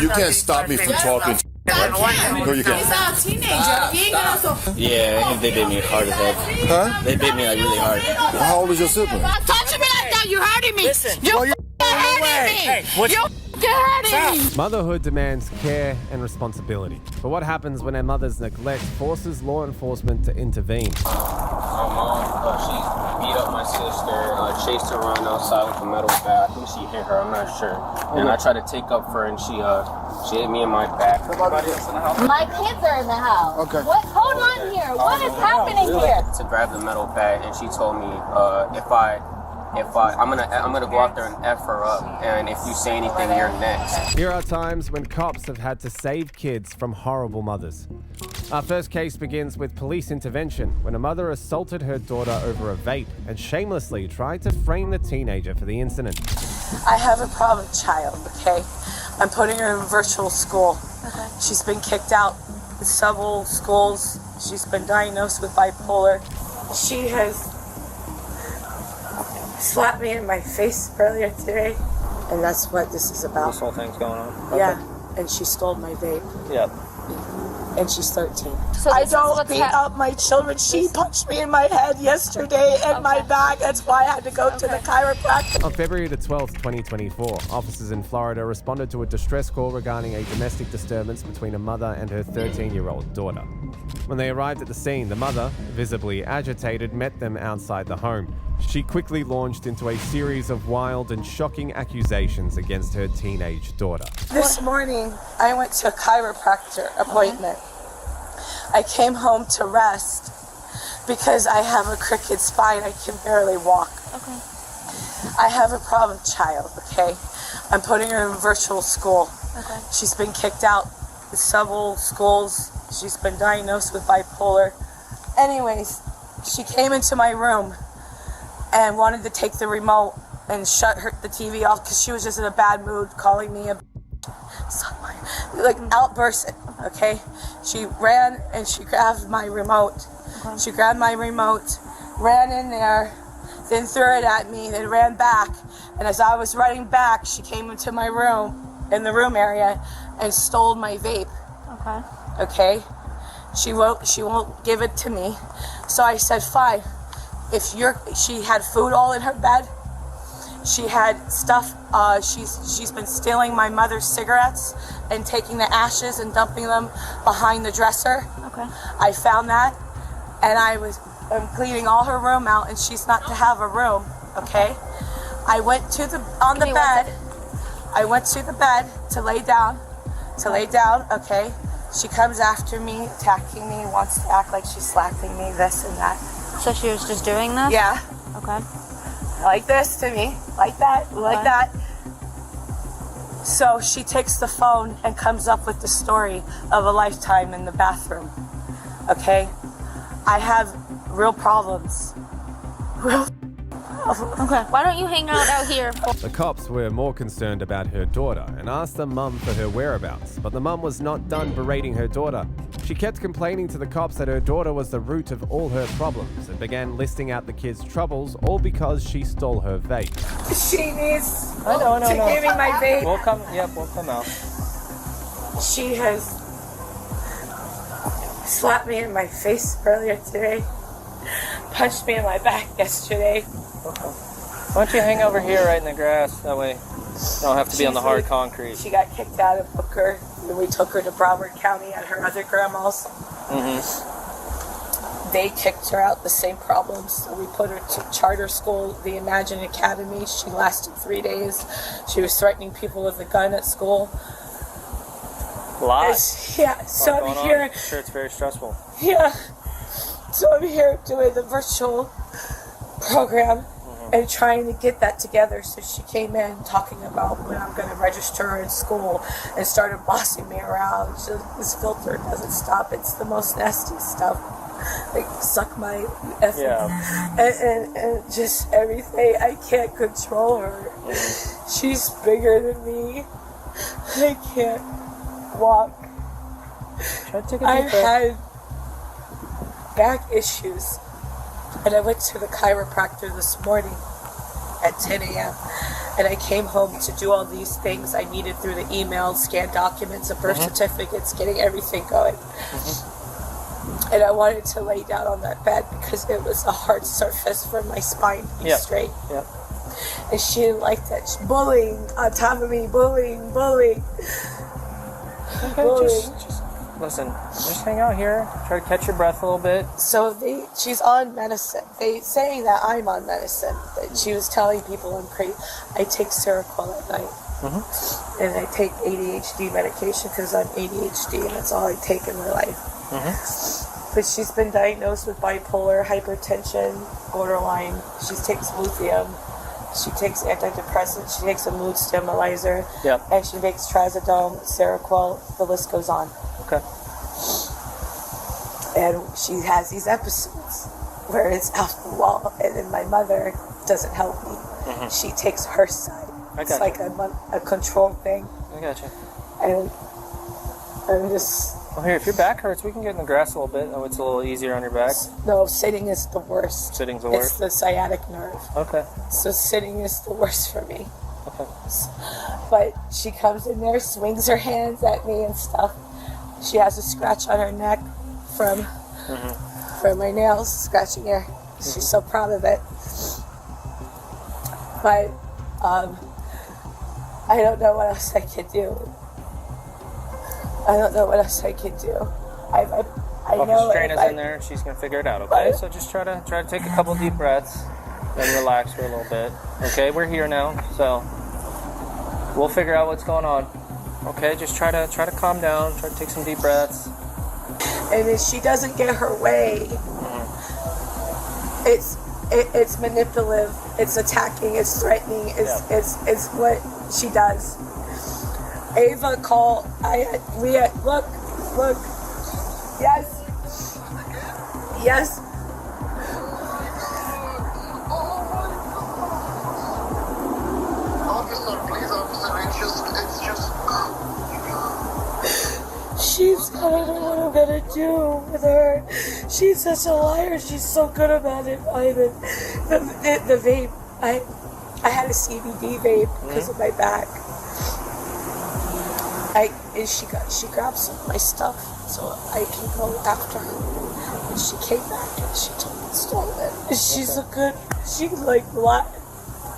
You can't stop me from talking. No, you can't. He's a teenager. He ain't gonna so. Yeah, they bit me hard as heck. Huh? They bit me like really hard. Well, how old is your sibling? Stop touching me like that. You're hurting me. Listen. You're Well, hurting me. Hey, what's You're hurting me. Motherhood demands care and responsibility. But what happens when a mother's neglect forces law enforcement to intervene? My mom, she beat up my sister, chased her around outside with a metal bat. I think she hit her, I'm not sure. And I tried to take up for her, and she hit me in my back. My kids are in the house. Okay. What? Hold on here. What is happening here? To grab the metal bat, and she told me I'm gonna go out there and F her up, and if you say anything, you're next. Here are times when cops have had to save kids from horrible mothers. Our first case begins with police intervention when a mother assaulted her daughter over a vape and shamelessly tried to frame the teenager for the incident. I have a problem child, okay? I'm putting her in virtual school. Okay. She's been kicked out of several schools. She's been diagnosed with bipolar. She has slapped me in my face earlier today, and that's what this is about. This whole thing's going on? Okay. Yeah, and she stole my vape. Yep. And she's 13. So I this is don't what's beat up my children. She punched me in my head yesterday and my back. That's why I had to go to the chiropractor. On February the 12th, 2024, officers in Florida responded to a distress call regarding a domestic disturbance between a mother and her 13-year-old daughter. When they arrived at the scene, the mother, visibly agitated, met them outside the home. She quickly launched into a series of wild and shocking accusations against her teenage daughter. This morning, I went to a chiropractor appointment. I came home to rest because I have a crooked spine. I can barely walk. Okay. I have a problem child, okay? I'm putting her in virtual school. Okay. She's been kicked out of several schools. She's been diagnosed with bipolar. Anyways, she came into my room and wanted to take the remote and shut the TV off because she was just in a bad mood, calling me a like outbursting, okay? She ran and she grabbed my remote. Okay. She grabbed my remote, ran in there, then threw it at me, then ran back. And as I was running back, she came into my room, in the room area, and stole my vape. Okay. Okay? She won't give it to me. So I said, fine. She had food all in her bed. She had stuff, she's been stealing my mother's cigarettes and taking the ashes and dumping them behind the dresser. Okay. I found that, and I'm cleaning all her room out, and she's not to have a room, okay? I went to the bed to lay down, okay? She comes after me, attacking me, wants to act like she's slapping me, this and that. So she was just doing this? Yeah. Okay. Like this to me, like that, like that. So she takes the phone and comes up with the story of a lifetime in the bathroom. Okay? I have real problems. Okay. Why don't you hang out here? The cops were more concerned about her daughter and asked the mum for her whereabouts, but the mum was not done berating her daughter. She kept complaining to the cops that her daughter was the root of all her problems and began listing out the kids' troubles, all because she stole her vape. She needs to give me my vape. We'll come out. She has slapped me in my face earlier today, punched me in my back yesterday. Okay. Why don't you hang over here right in the grass? That way you don't have to be on the hard concrete. She got kicked out of Booker, and we took her to Broward County at her other grandma's. Mm-hmm. They kicked her out, the same problems. So we put her to charter school, the Imagine Academy. She lasted 3 days. She was threatening people with a gun at school. Lots. Yeah, so I'm here. I'm sure it's very stressful. Yeah. So I'm here doing the virtual program and trying to get that together. So she came in talking about when I'm going to register her in school and started bossing me around. This filter doesn't stop. It's the most nasty stuff. Like suck my effing and just everything. I can't control her. She's bigger than me. I can't walk. I've had back issues. And I went to the chiropractor this morning at 10 a.m. And I came home to do all these things I needed through the email, scan documents, and birth certificates, getting everything going. And I wanted to lay down on that bed because it was a hard surface for my spine to be straight. Yep. And she didn't like that. Bullying on top of me, bullying. Okay, just listen. Just hang out here. Try to catch your breath a little bit. So she's on medicine. They saying that I'm on medicine. That she was telling people I'm crazy. I take Seroquel at night. And I take ADHD medication because I'm ADHD and that's all I take in my life. But she's been diagnosed with bipolar, hypertension, borderline. She takes lithium. She takes antidepressants. She takes a mood stabilizer. Yep. And she makes trazodone, Seroquel. The list goes on. Okay. And she has these episodes where it's off the wall, and then my mother doesn't help me. She takes her side. It's like a control thing. I gotcha. And I'm just... Well, here, if your back hurts, we can get in the grass a little bit. Oh, it's a little easier on your back. No, sitting is the worst. Sitting's the worst? It's the sciatic nerve. Okay. So sitting is the worst for me. Okay. But she comes in there, swings her hands at me and stuff. She has a scratch on her neck from my nails, scratching her. She's so proud of it. But I don't know what else I could do. I don't know what else I could do. I know. Trina's in there. She's gonna figure it out. Okay. So just try to take a couple deep breaths, then relax for a little bit. Okay. We're here now, so we'll figure out what's going on. Okay. Just try to calm down. Try to take some deep breaths. And if she doesn't get her way, it's manipulative. It's attacking. It's threatening. It's what she does. Ava called. Look. Yes. Officer, please, officer, it's just. She's I don't know what I'm gonna do with her. She's such a liar. She's so good about it, Ivan. The vape. I had a CBD vape because of my back. She grabbed some of my stuff so I can go after her. And she came back and she told me stole it. And she's lied.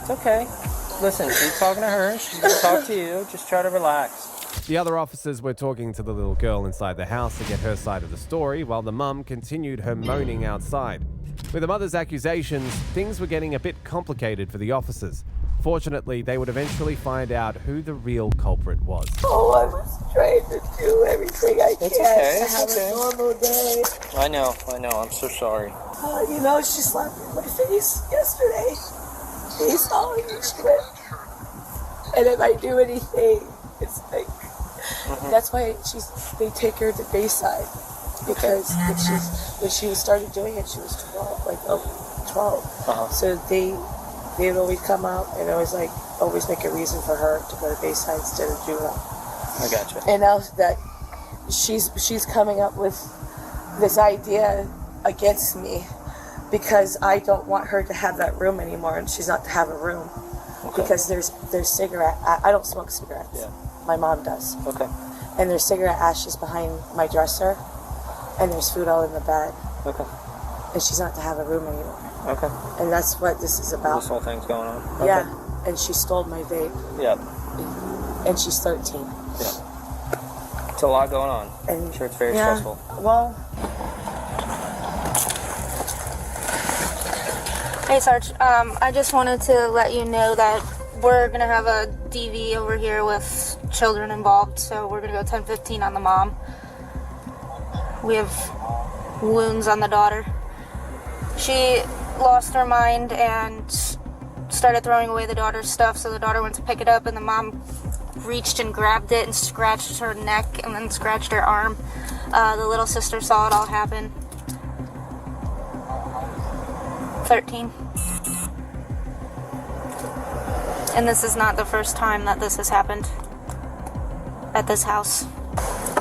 It's okay. Listen, keep talking to her. She's gonna talk to you. Just try to relax. The other officers were talking to the little girl inside the house to get her side of the story, while the mum continued her moaning outside. With the mother's accusations, things were getting a bit complicated for the officers. Fortunately, they would eventually find out who the real culprit was. Oh, I was trying to do everything I can okay, to have a normal day. I know. I'm so sorry. She slapped me in my face yesterday. He saw me, she went. And if I do anything, it's like... That's why they take her to Bayside. Because when she started doing it, she was 12. So they would always come out and always make a reason for her to go to Bayside instead of juvenile. I gotcha. And now that she's coming up with this idea against me because I don't want her to have that room anymore, and she's not to have a room because there's cigarette. I don't smoke cigarettes. Yeah. My mom does. Okay. And there's cigarette ashes behind my dresser, and there's food all in the bed. Okay. And she's not to have a room anymore. Okay. And that's what this is about. This whole thing's going on. Okay. Yeah. And she stole my vape. Yep. And she's 13. Yep. It's a lot going on. And I'm sure it's very stressful. Well. Hey, Sarge. I just wanted to let you know that we're gonna have a DV over here with children involved, so we're gonna go 10-15 on the mom. We have wounds on the daughter. She lost her mind and started throwing away the daughter's stuff, so the daughter went to pick it up, and the mom reached and grabbed it and scratched her neck and then scratched her arm. The little sister saw it all happen. 13. And this is not the first time that this has happened at this house.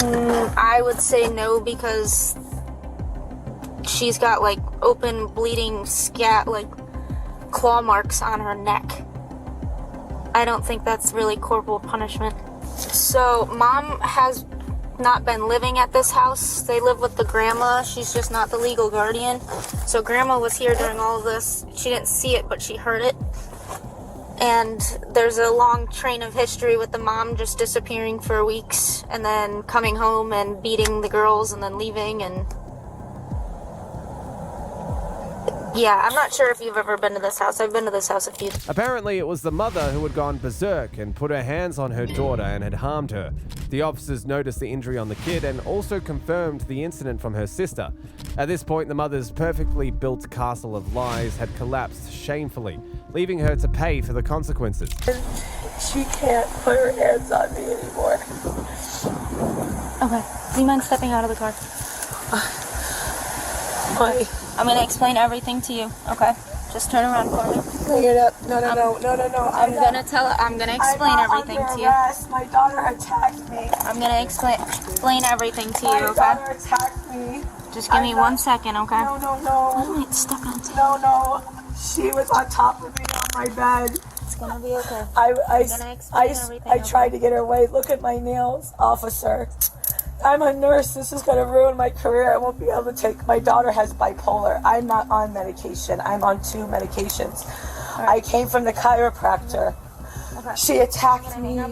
I would say no, because she's got open bleeding claw marks on her neck. I don't think that's really corporal punishment. So mom has not been living at this house. They live with the grandma. She's just not the legal guardian. So grandma was here during all of this. She didn't see it, but she heard it. And there's a long train of history with the mom just disappearing for weeks and then coming home and beating the girls and then leaving. And yeah, I'm not sure if you've ever been to this house. I've been to this house a few times. Apparently, it was the mother who had gone berserk and put her hands on her daughter and had harmed her. The officers noticed the injury on the kid and also confirmed the incident from her sister. At this point, the mother's perfectly built castle of lies had collapsed shamefully, leaving her to pay for the consequences. She can't put her hands on me anymore. Okay. Do you mind stepping out of the car? Why? I'm gonna explain everything to you, okay? Just turn around for me. Bring it up. No. I'm gonna explain everything to you. My daughter attacked me. I'm gonna explain everything to you, My okay? daughter attacked me. Just give me 1 second, okay? No. Wait, step on it. No. She was on top of me on my bed. It's gonna be okay. I tried to get her away. Look at my nails, officer. I'm a nurse. This is going to ruin my career. I won't be able to take... My daughter has bipolar. I'm not on medication. I'm on 2 medications. I came from the chiropractor. Okay. She attacked me.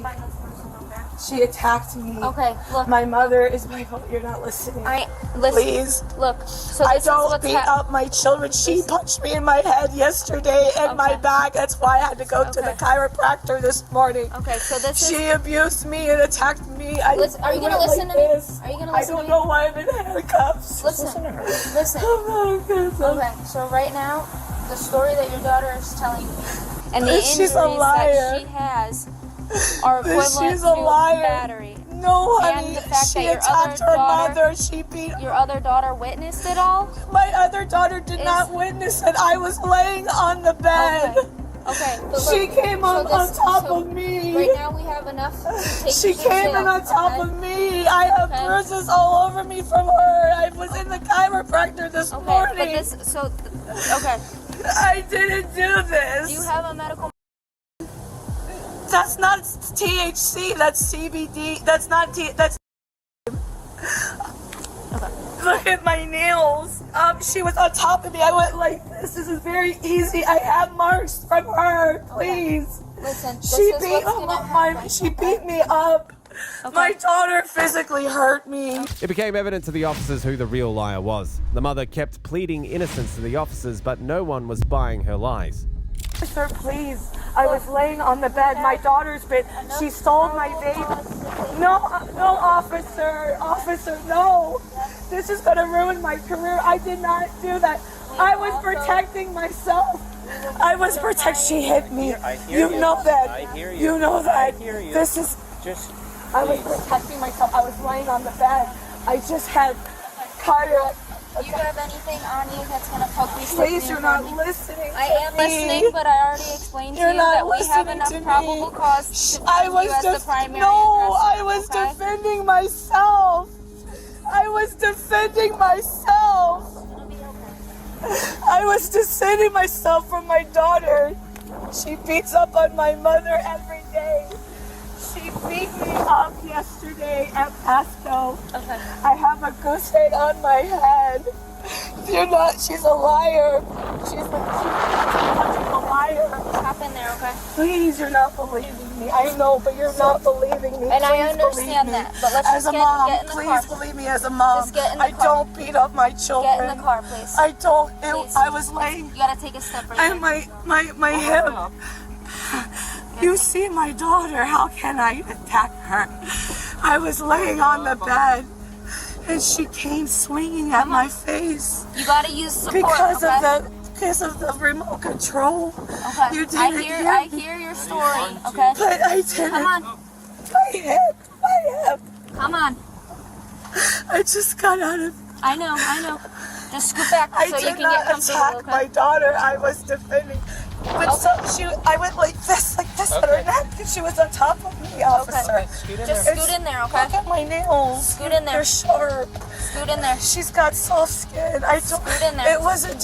She attacked me. Okay, look. My mother is my... You're not listening. Listen. Please. Look, so I this is don't what's beat up my children. She punched me in my head yesterday and my back. That's why I had to go to the chiropractor this morning. Okay, so this is... She abused me and attacked me. Are you going to listen to me? Are you going to listen to me? I don't know why I'm in handcuffs. Listen to her. Listen. Oh, Okay, so right now, the story that your daughter is telling you and the injuries She's a liar. that she has are equivalent She's to a liar. battery. No, honey. And the fact She that your attacked other her daughter- mother. She beat... Your other daughter witnessed it all? My other daughter did not witness it. I was laying on the bed. Okay. But She look, came on top of me. Right now we have enough to take She you to came jail, in on top of me. I have bruises all over me from her. I was in the chiropractor this morning. But this, okay. I didn't do this. Do you have a medical... That's not THC. That's CBD. That's not that's... Look at my nails. She was on top of me. I went like this. This is very easy. I have marks from her. Please. Listen. She beat me up. Okay. My daughter physically hurt me. It became evident to the officers who the real liar was. The mother kept pleading innocence to the officers, but no one was buying her lies. Sir, please. I was laying on the bed. My daughter's been... She stole my baby. No, officer. Officer, no. This is going to ruin my career. I did not do that. I was protecting myself. I was protecting... She hit me. You know that. I hear you. You know that. I hear you. This is... Just... I was protecting myself. I was laying on the bed. I just had cardiac... Do you have anything on you that's going to poke me? Please, you're not listening. I am listening, but I already explained to you that we have enough probable cause to find you as the primary I aggressor, was okay? defending myself. I was defending myself. I was defending myself from my daughter. She beats up on my mother every day. She beat me up yesterday at Pasco. Okay. I have a goose egg on my head. She's a liar. She's a liar. Hop in there, okay? Please, you're not believing me. I know, but you're not believing me. And I Please understand believe me. that, but let's as just a mom, get in the please car. believe me as a mom. Just get in the I car. don't beat up my children. Get in the car, please. I don't. Please. I was laying. You gotta take a step right And there. my hip. You see my daughter. How can I attack her? I was laying on the bed, and she came swinging at my face. You gotta use support, Because okay? because of the remote control. Okay. You didn't I hear your story, okay? But I didn't. Come on. My hip. Come on. I just got out of... I know. Just scoot back I so you did can not get comfortable, attack okay? my daughter. I was defending. But I went like this at her neck, and she was on top of me, officer. Just scoot in there, okay? Look at my nails. Scoot in there. They're sharp. Scoot in there. She's got soft skin. Scoot in there. It was a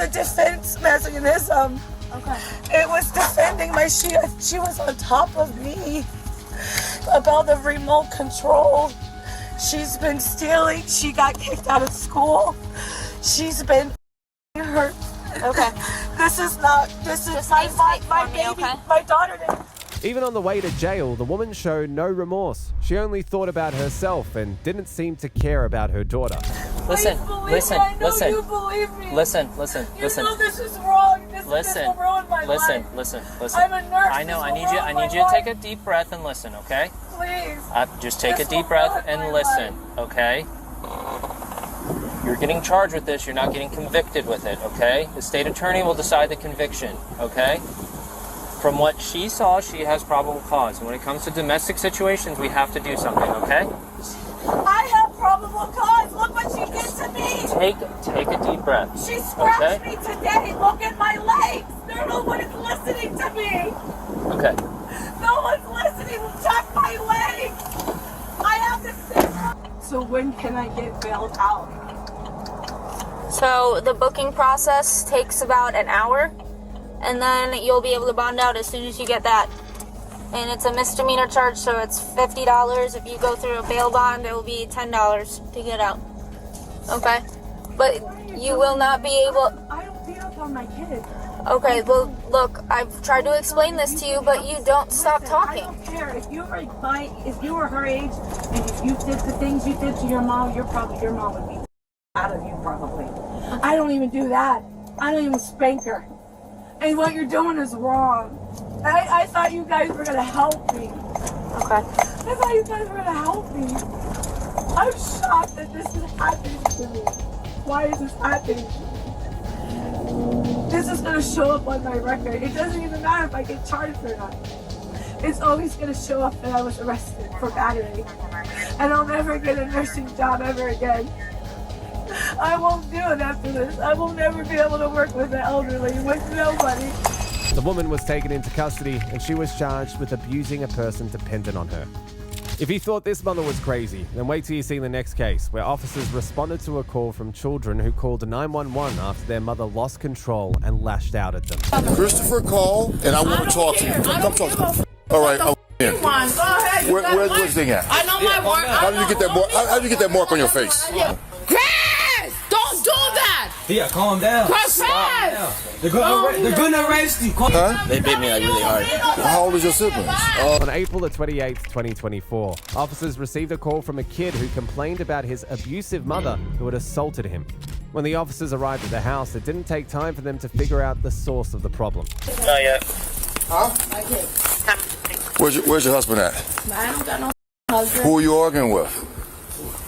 defense mechanism. Okay. It was defending my she was on top of me about the remote control. She's been stealing. She got kicked out of school. She's been hurt. Okay. This is Just my leave tight my for me, baby. okay? My daughter didn't. Even on the way to jail, the woman showed no remorse. She only thought about herself and didn't seem to care about her daughter. Listen, Please believe listen, me. I know listen. you believe me. Listen. You know this is wrong. This will ruin my life. Listen. I'm a nurse. I know. This I will need you. ruin I my need you to take a life. deep breath and listen, okay? Please. Just take This a deep will breath ruin and my listen, life. okay? You're getting charged with this. You're not getting convicted with it, okay? The state attorney will decide the conviction, okay? From what she saw, she has probable cause. And when it comes to domestic situations, we have to do something, okay? I have probable cause. Look what she did to me. Take a deep breath. She scratched Okay. me today. Look at my legs. No one is listening to me. Okay. No one's listening. Check my legs. I have to sit. So when can I get bailed out? So the booking process takes about an hour, and then you'll be able to bond out as soon as you get that. And it's a misdemeanor charge, so it's $50. If you go through a bail bond, it will be $10 to get out. Okay? But you will not be able... I don't beat up on my kids. Okay, well, look, I've tried to explain this to you, but you don't stop talking. I don't care. If you were her age, and if you did the things you did to your mom, your mom would be out of you probably. I don't even do that. I don't even spank her. And what you're doing is wrong. I thought you guys were gonna help me. Okay. I thought you guys were gonna help me. I'm shocked that this is happening to me. Why is this happening? This is gonna show up on my record. It doesn't even matter if I get charged or not. It's always gonna show up that I was arrested for battery. And I'll never get a nursing job ever again. I won't do it after this. I will never be able to work with the elderly, with nobody. The woman was taken into custody and she was charged with abusing a person dependent on her. If you thought this mother was crazy, then wait till you see the next case, where officers responded to a call from children who called 911 after their mother lost control and lashed out at them. Christopher called, and I want to talk to you. Come talk to me. All right, I'm in. Go ahead. Where's this thing at? I know my work. How did you get that mark? How did you get that mark on your face? Chris! Don't do that! Yeah, calm down. Chris! They're gonna arrest you. Huh? They bit me like really hard. How old is your siblings? On April the 28th, 2024, officers received a call from a kid who complained about his abusive mother who had assaulted him. When the officers arrived at the house, it didn't take time for them to figure out the source of the problem. Not yet. Huh? Where's your husband at? I don't got no husband. Who are you arguing with?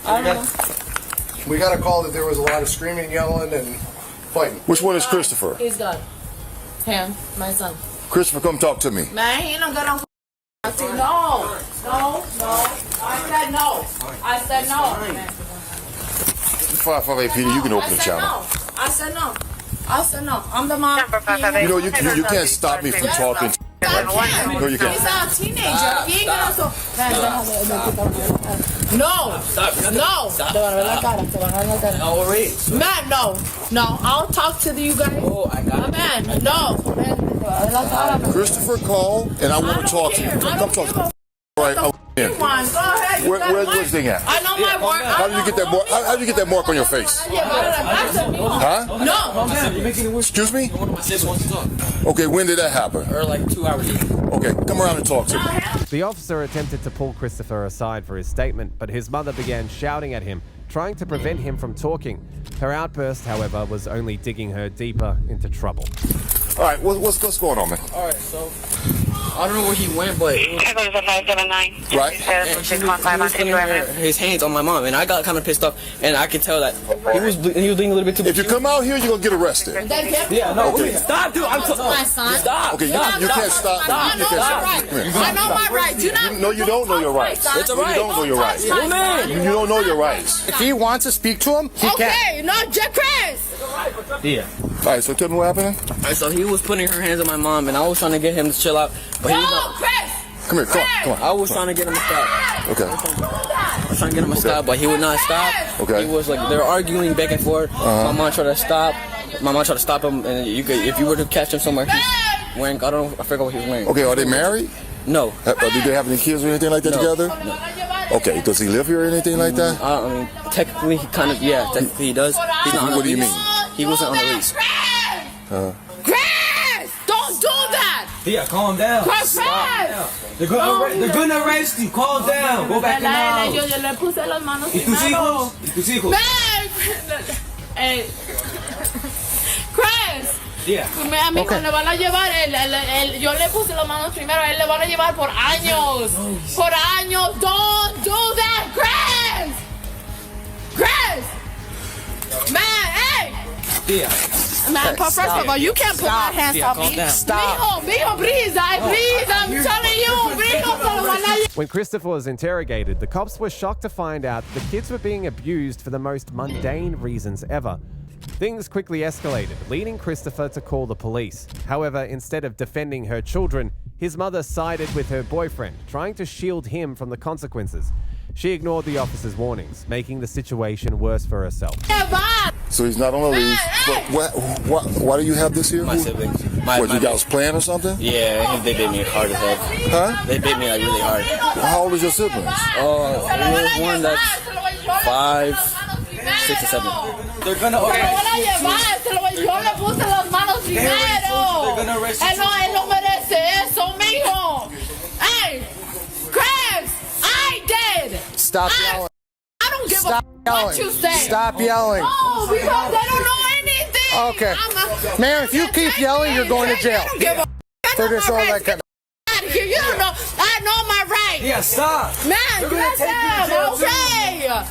I don't know. We got a call that there was a lot of screaming, yelling, and fighting. Which one is Christopher? He's gone. Him, my son. Christopher, come talk to me. Man, he don't got no. I said no. I said no. 558 Peter, you can open the channel. I said no. I'm the mom. You know, you can't stop me from talking. No, you can't. He's a teenager. He ain't gonna so. No. Man, no. I'll talk to you guys. Oh, I got it. Man, no. Christopher called, and I want to talk to you. Come talk to me. All right, I'm in. Go ahead. Where's this thing at? I know my work. How did you get that mark? How did you get that mark on your face? Huh? No. Excuse me? My sis wants to talk. Okay, when did that happen? Or like 2 hours ago. Okay, come around and talk to me. The officer attempted to pull Christopher aside for his statement, but his mother began shouting at him, trying to prevent him from talking. Her outburst, however, was only digging her deeper into trouble. All right, what's going on, man? Alright, so I don't know where he went, but it was, Right? and he was putting his hands on my mom, and I got kind of pissed off, and I could tell that he was bleeding a little bit too much. If you come out here, you're gonna get arrested. Yeah, no, Okay. stop, dude. I'm My son. Stop. Okay, you can't stop me. I You know can't my stop rights. me. Come here. I know my rights. No, you don't know your rights. It's a No, you right. don't know your rights. Don't touch my Woman. You don't know your rights. If he wants to speak to him, he can. Okay, no, Chris. Yeah. All right, so tell me what happened. Alright, so he was putting her hands on my mom, and I was trying to get him to chill out, but he was No, not. Chris. Come here, come on. I was trying to get him to stop. Okay. I was trying to get him to stop, but he would not stop. Okay. He was like, they were arguing back and forth. My mom tried to stop. my mom tried to stop him, and you could, if you were to catch him somewhere, he's wearing, I don't know, I forgot what he was wearing. Okay, are they married? No. Do they have any kids or anything like that together? No. Okay, does he live here or anything like that? I mean, technically, he kind of, yeah, technically he does. He's not on What do you lease. mean? He wasn't on the lease. Chris, don't do that. Yeah, calm down. Chris, They're gonna arrest you. Calm down. Go back in the house. Yo le puse las manos ¿Y tus primero. hijos? ¿Y tus hijos? Hey, Chris. Yeah. A mí me van a llevar, yo le puse las manos primero, a él le van a llevar por años. Por años. Don't do that, Chris. Chris. Man, hey. Yeah. Man, first of all, you can't put my hands on me. Stop. Mijo, please, I'm telling you, mijo, se lo van a When Christopher was interrogated, the cops were shocked to find out the kids were being abused for the most mundane reasons ever. Things quickly escalated, leading Christopher to call the police. However, instead of defending her children, his mother sided with her boyfriend, trying to shield him from the consequences. She ignored the officer's warnings, making the situation worse for herself. So he's not on a lease. But why do you have this here? My siblings. What, you guys playing or something? Yeah, they bit me hard as hell. Huh? They bit me like really hard. How old is your siblings? There's one that's 5, 6, and 7. They're gonna Yo le puse las manos primero. Él no merece eso, mijo. Hey, Chris, I did. Stop yelling. I don't give Stop a yelling. what you say. Stop yelling. No, because they don't know anything. Okay. Ma'am, if you keep yelling, you're going to jail. For this all that kind of. Out of here. You don't know. I know my rights. Yeah, stop. Man, They're you gonna take you to jail, okay.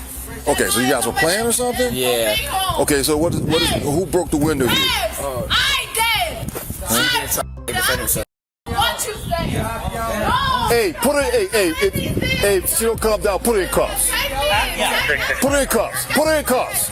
Okay, so you guys were playing or something? Yeah. Okay, so who broke the window here? I did. What you say? No. Hey, hey, she don't calm down, put her in cuffs. Put her in cuffs. Put her in cuffs.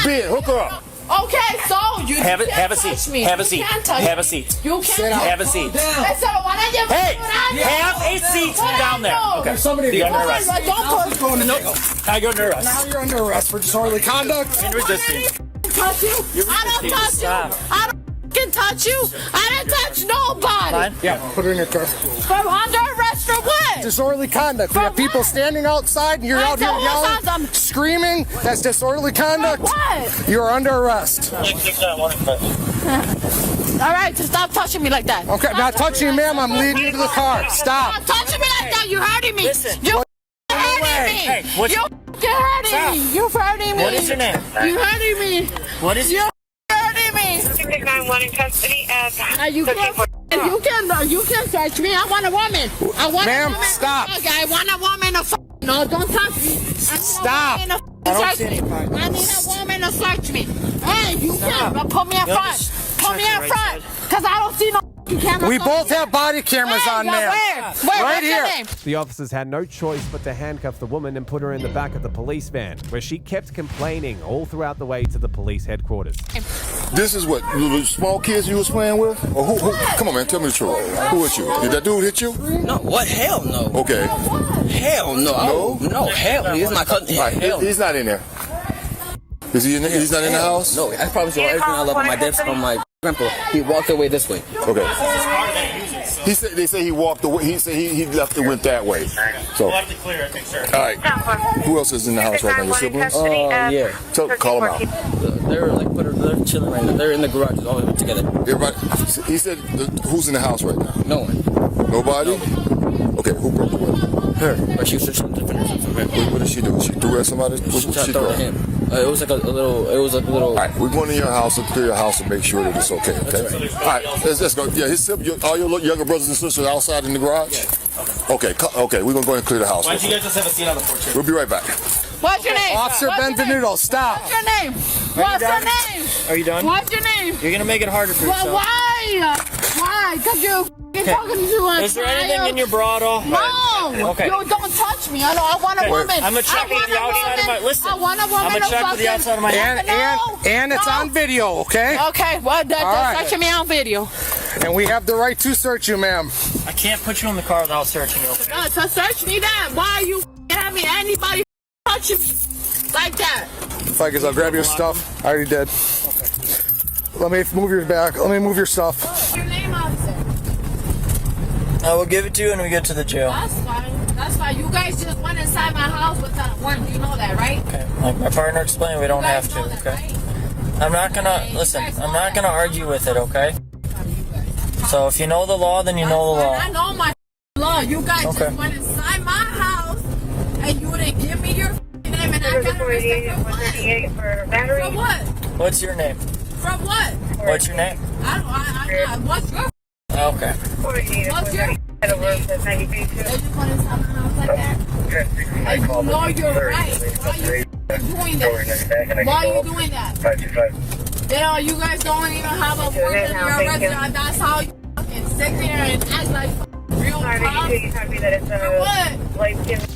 Ben, hook her up. Okay, so you Have a can't seat. touch me. Have a You seat. can't touch Have a me. seat. You can't touch Have a seat. Hey, Have a seat down there. Okay. Somebody You're under arrest. Don't going to jail. Now you're under arrest. Now you're under arrest for disorderly conduct. And resisting. touch you. I don't touch you. I don't fucking touch you. I didn't touch nobody. Fine. Yeah, put her in your car. From under arrest for what? Disorderly conduct. We have people standing outside and you're out here yelling, screaming. That's disorderly conduct. What? You're under arrest. All right, so stop touching me like that. Okay, I'm not touching you, ma'am. I'm leading you to the car. Stop. Stop touching me like that. You're hurting me. Listen. You're hurting me. Hey, what's You're hurting me. You're hurting me. What is your name? You're hurting me. What is your Hurting me. 911 in custody of You can search me. I want a woman. I want Ma'am, a woman. stop. I want a woman to no, don't touch me. Stop. I need a woman to search me. Hey, you can put me in front. Put me in front. Because I don't see no camera. We both have body cameras on, ma'am. Where? Right here. The officers had no choice but to handcuff the woman and put her in the back of the police van, where she kept complaining all throughout the way to the police headquarters. This is what, the small kids you was playing with? Or who? Come on, man, tell me the truth. Who hit you? Did that dude hit you? No, what? Hell no. Okay. Hell no. No, hell. He's my cousin. All right, Hell. he's not in there. Is he in there? He's not in the house? No, I probably saw everything I love on my desk from my grandpa. He walked away this way. Okay. He said they say he walked away. He said he left and went that way. So. We'll have to clear it, make sure. All right. Who else is in the house right now? Your siblings? Yeah. So call them out. They're chilling right now. They're in the garage all together. Everybody. He said, who's in the house right now? No one. Nobody? Okay. Who broke the window? Her. But she was just trying to defend herself from him. What did she do? She threw at somebody? What She tried she to throw do? at him. It was like a little. All right, we're going to your house and clear your house and make sure that it's okay. Okay. All right, let's go. Yeah, all your younger brothers and sisters outside in the garage. Okay. Okay. We're gonna go ahead and clear the house. Why don't you guys just have a seat on the porch? We'll be right back. What's your name? Officer Benvenuto, stop. What's your name? What's your name? Are you done? What's your name? You're gonna make it harder for yourself. Why? Why? Because you're talking to us. Is there anything in your bra at all? No. Okay. You don't touch me. I want a woman. I'm gonna check with the outside of my. Listen. I want a woman. I'm gonna check with the outside of my. And it's on video, okay? Okay, well, they're searching me on video. And we have the right to search you, ma'am. I can't put you in the car without searching you. Okay? So search me that. Why are you having anybody touching me like that? Ficus, I'll grab your stuff. I already did. Let me move your back. Let me move your stuff. What's your name, officer? I will give it to you when we get to the jail. That's fine. That's fine. You guys just went inside my house without a warrant. You know that, right? Okay. Like my partner explained, we don't have to. That, Okay. right? I'm not gonna listen. I'm not gonna argue with it. Okay. So if you know the law, then you know the law. I know my law. You guys just went inside my house and you didn't give me your name and I got arrested for what? From what? What's your name? From what? What's your name? What's your Okay. What's your name? They just went inside my house like that. And you know you're right. Why are you doing that? Why are you doing that? You know, you guys don't even have a warrant in your restaurant. That's how you fucking sit there and act like real cops. For what?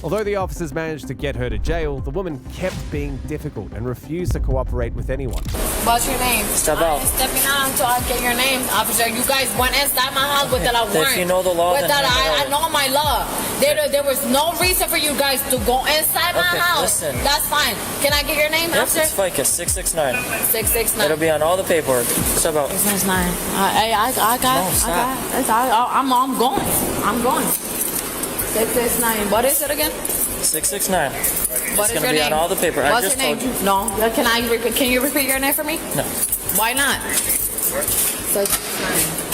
Although the officers managed to get her to jail, the woman kept being difficult and refused to cooperate with anyone. What's your name? Step out. I'm stepping out until I get your name, officer. You guys went inside my house without a warrant. If you know the law, then I know my law. There was no reason for you guys to go inside my house. Listen. That's fine. Can I get your name, Yes, officer? it's FICA 669. 669. It'll be on all the paperwork. Step out. 669. I got. I'm going. 669. What is it again? 669. What It's is gonna your be name? on all the paper. I What's just your told name? you. No. Can you repeat your name for me? No. Why not? 669.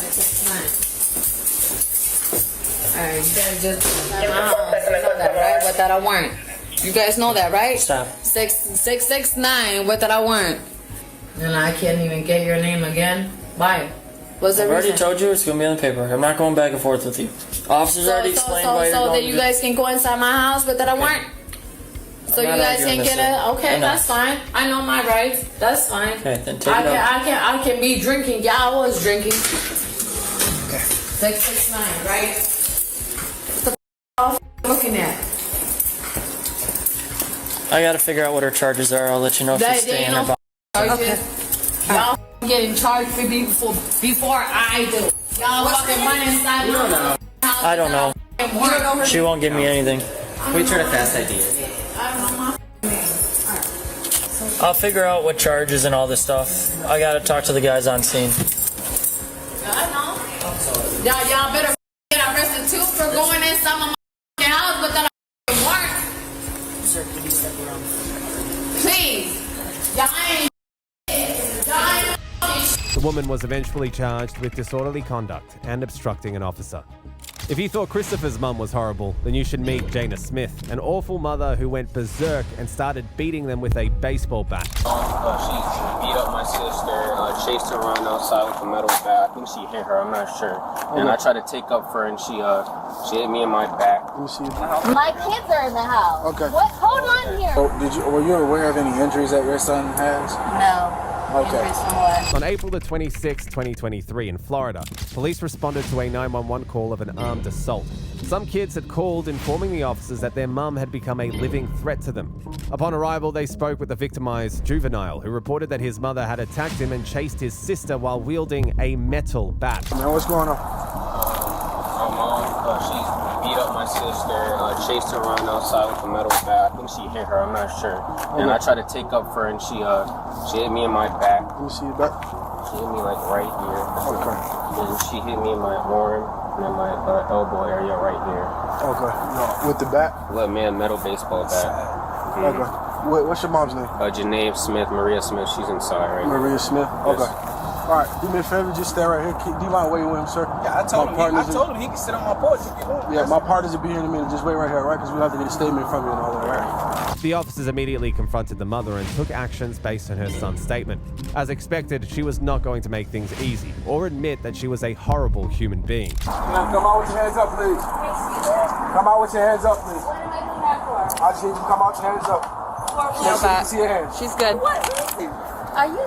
669. Alright, you guys just you know that, right? Without a warrant. You guys know that, right? Stop. 669 without a warrant. And I can't even get your name again. Why? What's the I've already reason? told you it's gonna be on the paper. I'm not going back and forth with you. Officers already explained why you're So going that you guys can go inside my house without a warrant? So you not guys arguing can this get it? Okay, Enough. that's fine. I know my rights. That's fine. Okay, then take it out. I can be drinking. Yeah, I was drinking. Okay. 669, right? What the looking at? I gotta figure out what her charges are. I'll let you know if she's staying or not. Charges. Y'all getting charged for before I do. Y'all fucking run inside my house. I don't know. She won't give me anything. We tried a fast idea. I'll figure out what charges and all this stuff. I gotta talk to the guys on scene. I know. Y'all better get arrested too for going inside my house without a warrant. Sir, can you step around? Please. Y'all ain't. The woman was eventually charged with disorderly conduct and obstructing an officer. If you thought Christopher's mum was horrible, then you should meet Jana Smith, an awful mother who went berserk and started beating them with a baseball bat. She beat up my sister, chased her around outside with a metal bat. I think she hit her, I'm not sure. And I tried to take up for her and she hit me in my back. Let me see. My kids are in the house. Okay. What? Hold on here. So, were you aware of any injuries that your son has? No. Okay. On April the 26th, 2023 in Florida, police responded to a 911 call of an armed assault. Some kids had called informing the officers that their mum had become a living threat to them. Upon arrival, they spoke with the victimized juvenile who reported that his mother had attacked him and chased his sister while wielding a metal bat. Now, what's going on? My mom, she beat up my sister, chased her around outside with a metal bat. I think she hit her, I'm not sure. And I tried to take up for her and she hit me in my back. Let me see your back. She hit me like right here. Okay. And she hit me in my arm and in my elbow area right here. Okay. With the bat? Little man, metal baseball bat. Okay. What's your mom's name? Janae Smith, Maria Smith, she's inside right now. Maria Smith? Yes. Okay. All right, do me a favor, just stay right here. Do you mind waiting with him, sir? Yeah, I told him he can sit on my porch if you want. Yeah, my partners will be here in a minute. Just wait right here, all right? Because we'll have to get a statement from you and all that, all right? The officers immediately confronted the mother and took actions based on her son's statement. As expected, she was not going to make things easy or admit that she was a horrible human being. Now, come out with your hands up, please. Come out with your hands up, please. What am I doing that for? I just need you to come out with your hands up. No, so you can see your hands. She's good. What? Are you?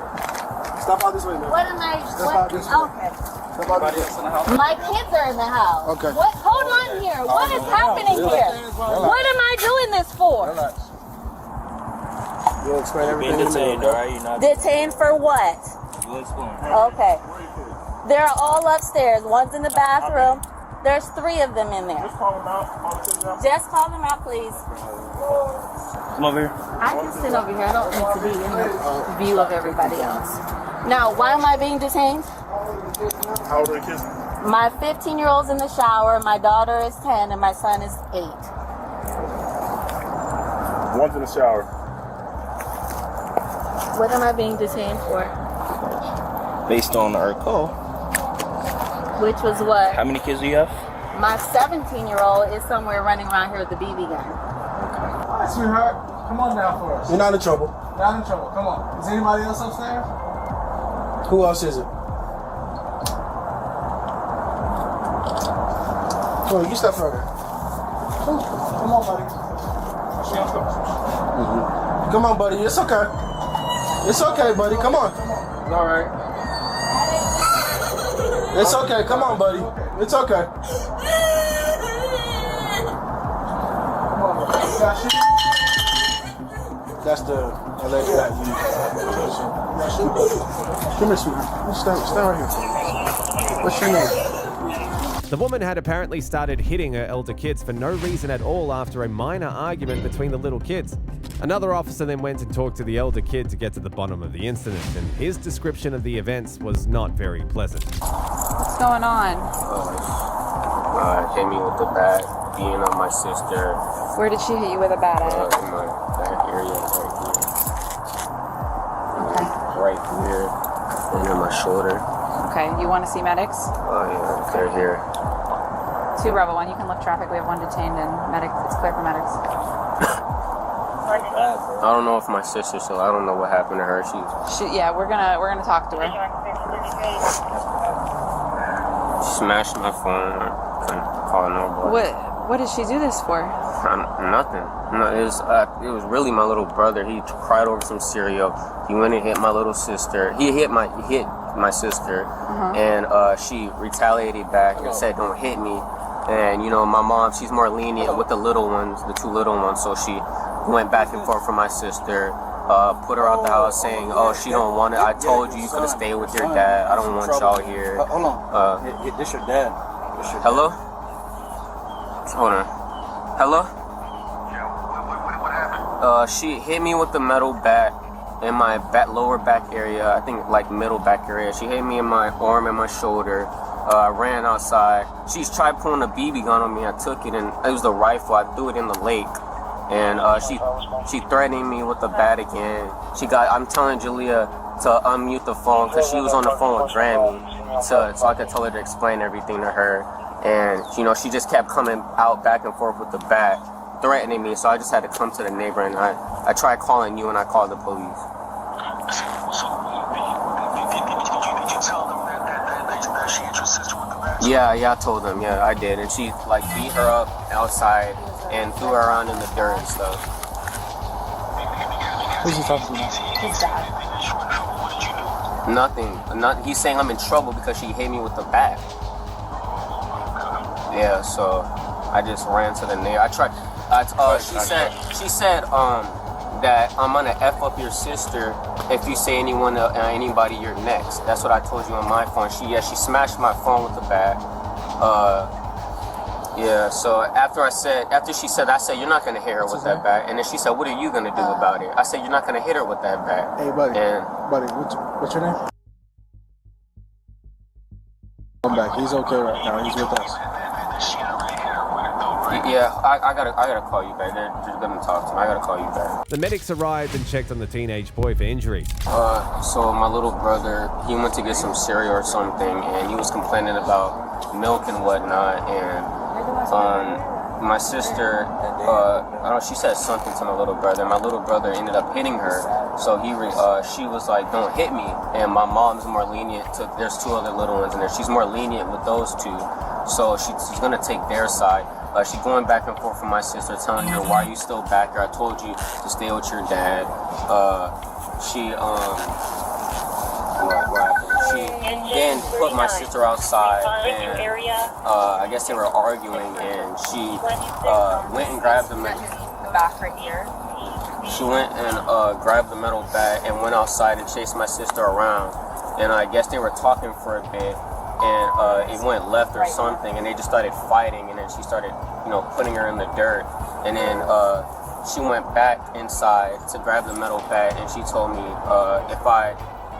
Step out this way, man. What am I? Step out this way. Okay. Step out this way. My kids are in the house. Okay. What? Hold on here. What is happening here? What am I doing this for? You'll explain everything. Being detained, alright? You're not. Detained for what? You'll explain. Okay. They're all upstairs. One's in the bathroom. There's 3 of them in there. Just call them out. Just call them out, please. Come over here. I can sit over here. I don't need to be in the view of everybody else. Now, why am I being detained? How old are the kids? My 15-year-old's in the shower, my daughter is 10, and my son is 8. One's in the shower. What am I being detained for? Based on our call. Which was what? How many kids do you have? My 17-year-old is somewhere running around here with the BB gun. All right, sweetheart. Come on down for us. You're not in trouble. Not in trouble. Come on. Is anybody else upstairs? Who else is it? Come on, you step further. Come on, buddy. Come on, buddy. It's okay. It's okay, buddy. Come on. All right. It's okay. Come on, buddy. It's okay. Come on, buddy. You got shit? That's the lady that you. Come here, sweetheart. Stand right here. What's your name? The woman had apparently started hitting her elder kids for no reason at all after a minor argument between the little kids. Another officer then went and talked to the elder kid to get to the bottom of the incident, and his description of the events was not very pleasant. What's going on? Hit me with the bat, beating on my sister. Where did she hit you with a bat at? In my back area, right here, and in my shoulder. Okay, you want to see medics? Oh yeah, they're here. 2 Bravo 1, you can look traffic. We have 1 detained and medics. It's clear for medics. I don't know if my sister's still. I don't know what happened to her. Yeah, we're gonna talk to her. She smashed my phone. I couldn't call nobody. What did she do this for? Nothing. No, it was really my little brother. He cried over some cereal. He went and hit my little sister. He hit my sister, and she retaliated back and said, "Don't hit me." And you know, my mom, she's more lenient with the little ones, the 2 little ones. So she went back and forth for my sister. Put her out the house saying, "Oh, she don't want it. I told you could have stayed with your dad. I don't want y'all here." Hold on. This your dad. Hello? Hold on. Hello? What happened? She hit me with the metal bat in my lower back area. I think like middle back area. She hit me in my arm and my shoulder. I ran outside. She's tried pulling a BB gun on me. I took it, and it was the rifle. I threw it in the lake. And she threatened me with the bat again. I'm telling Jalea to unmute the phone because she was on the phone with Grammy, so I could tell her to explain everything to her. And you know, she just kept coming out back and forth with the bat, threatening me. So I just had to come to the neighbor, and I tried calling you, and I called the police. Yeah, I told them. Yeah, I did. And she like beat her up outside and threw her around in the dirt and stuff. Who's he talking to? His dad. Nothing. He's saying I'm in trouble because she hit me with the bat. Yeah, so I just ran to the neighbor. She said that I'm gonna F up your sister if you say anybody you're next. That's what I told you on my phone. She smashed my phone with the bat. Yeah, so after she said, I said, "You're not gonna hit her with that bat." And then she said, "What are you gonna do about it?" I said, "You're not gonna hit her with that bat." Hey, buddy. And buddy, what's your name? Come back. He's okay right now. He's with us. yeah, I gotta call you back. They're gonna talk to me. I gotta call you back. The medics arrived and checked on the teenage boy for injuries. So my little brother, he went to get some cereal or something, and he was complaining about milk and whatnot, and my sister, I don't know, she said something to my little brother. My little brother ended up hitting her, so she was like, "Don't hit me." And my mom's more lenient there's 2 other little ones in there. She's more lenient with those 2, so she's gonna take their side. She's going back and forth with my sister, telling her, "Why are you still back here? I told you to stay with your dad." She then put my sister outside, and I guess they were arguing, and she went and grabbed the back right here. She went and grabbed the metal bat and went outside and chased my sister around. And I guess they were talking for a bit, and it went left or something, and they just started fighting, and then she started, putting her in the dirt, and then she went back inside to grab the metal bat, and she told me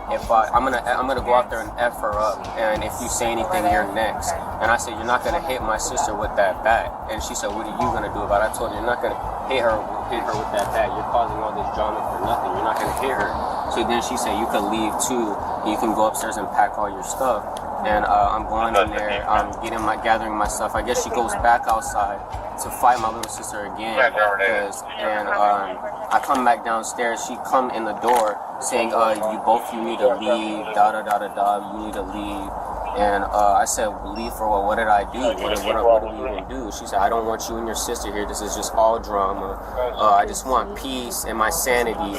I'm gonna go out there and F her up, and if you say anything, you're next. And I said, you're not gonna hit my sister with that bat. And she said, what are you gonna do about it? I told her, you're not gonna hit her with that bat. You're causing all this drama for nothing. You're not gonna hit her. So then she said, you can leave too. You can go upstairs and pack all your stuff. And I'm going in there, I'm gathering my stuff. I guess she goes back outside to fight my little sister again. I come back downstairs. She come in the door saying, you need to leave, you need to leave. And I said, leave for what? What did I do? What did we even do? She said, I don't want you and your sister here. This is just all drama. I just want peace and my sanity.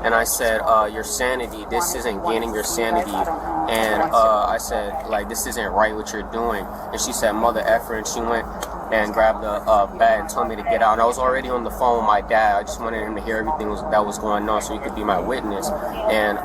And I said, your sanity, this isn't gaining your sanity. And I said, this isn't right what you're doing. And she said, mother effer, and she went and grabbed the bat and told me to get out. And I was already on the phone with my dad. I just wanted him to hear everything that was going on so he could be my witness. And,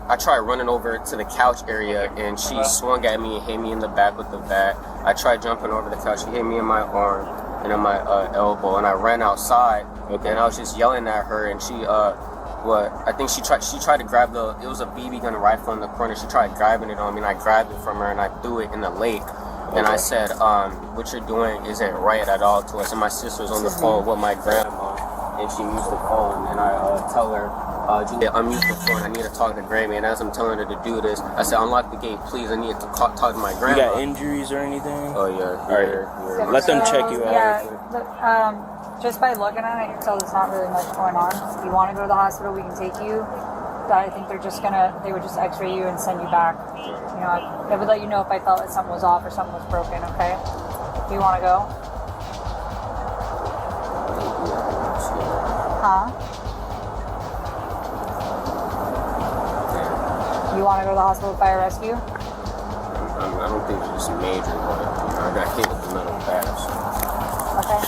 I tried running over to the couch area, and she swung at me and hit me in the back with the bat. I tried jumping over the couch. She hit me in my arm and in my elbow, and I ran outside, and I was just yelling at her, and she I think she tried to grab it was a BB gun rifle in the corner. She tried grabbing it on me, and I grabbed it from her, and I threw it in the lake. And I said, what you're doing isn't right at all to us. And my sister's on the phone with my grandma, and she used the phone, and I tell her, unmute the phone, I need to talk to Grammy. And as I'm telling her to do this, I said, unlock the gate, please, I need to talk to my grandma. You got injuries or anything? Oh, yeah. Alright, let them check you out. Yeah, just by looking at it, I can tell there's not really much going on. If you want to go to the hospital, we can take you. But I think they would just x-ray you and send you back. I would let you know if I felt that something was off or something was broken, okay? Do you want to go? Huh? You want to go to the hospital with fire rescue? I don't think it's major, but I got hit with the metal bat. Okay.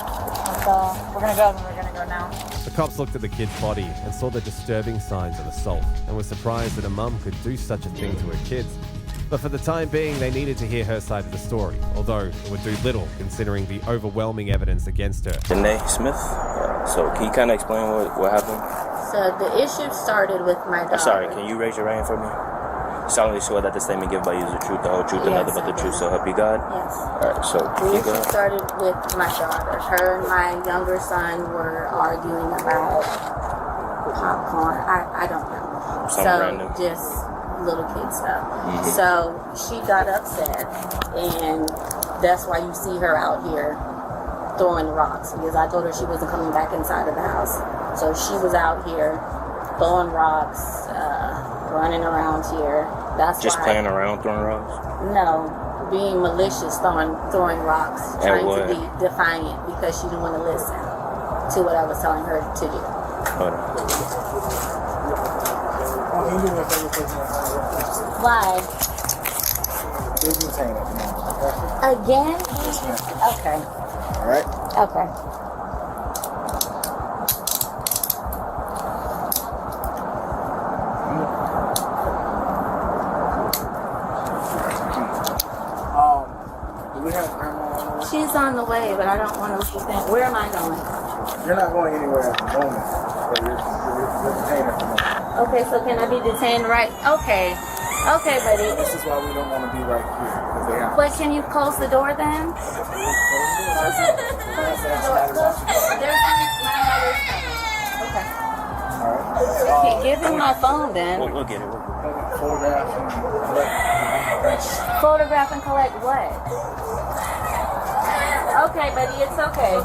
We're going to go, then we're going to go now. The cops looked at the kid's body and saw the disturbing signs of assault and were surprised that a mum could do such a thing to her kids. But for the time being, they needed to hear her side of the story, although it would do little considering the overwhelming evidence against her. Danae Smith. So can you kind of explain what happened? So the issue started with my daughter. I'm sorry, can you raise your right hand for me? Solemnly swear that the statement given by you is the truth, the whole truth, and nothing but the truth, so help you God? Yes. Alright, so the issue started with my daughter. Her and my younger son were arguing about popcorn. I don't know. Something random. Just little kid stuff. Mm-hmm. So she got upset, and that's why you see her out here throwing rocks, because I told her she wasn't coming back inside of the house. So she was out here throwing rocks, running around here. That's just why playing around throwing rocks? No, being malicious, throwing rocks, trying to be defiant because she didn't want to listen to what I was telling her to do. Why? Again? Okay. All right. Okay. She's on the way, but I don't want to leave that. Where am I going? You're not going anywhere at the moment. You're detained at the moment. Okay, so can I be detained right? Okay. Okay, buddy. This is why we don't want to be right here. But can you close the door then? Close the door. There's my mother's coming. Okay. All right. Give him my phone then. We'll get it. Photograph and collect. Photograph and collect what? Okay, buddy, it's okay.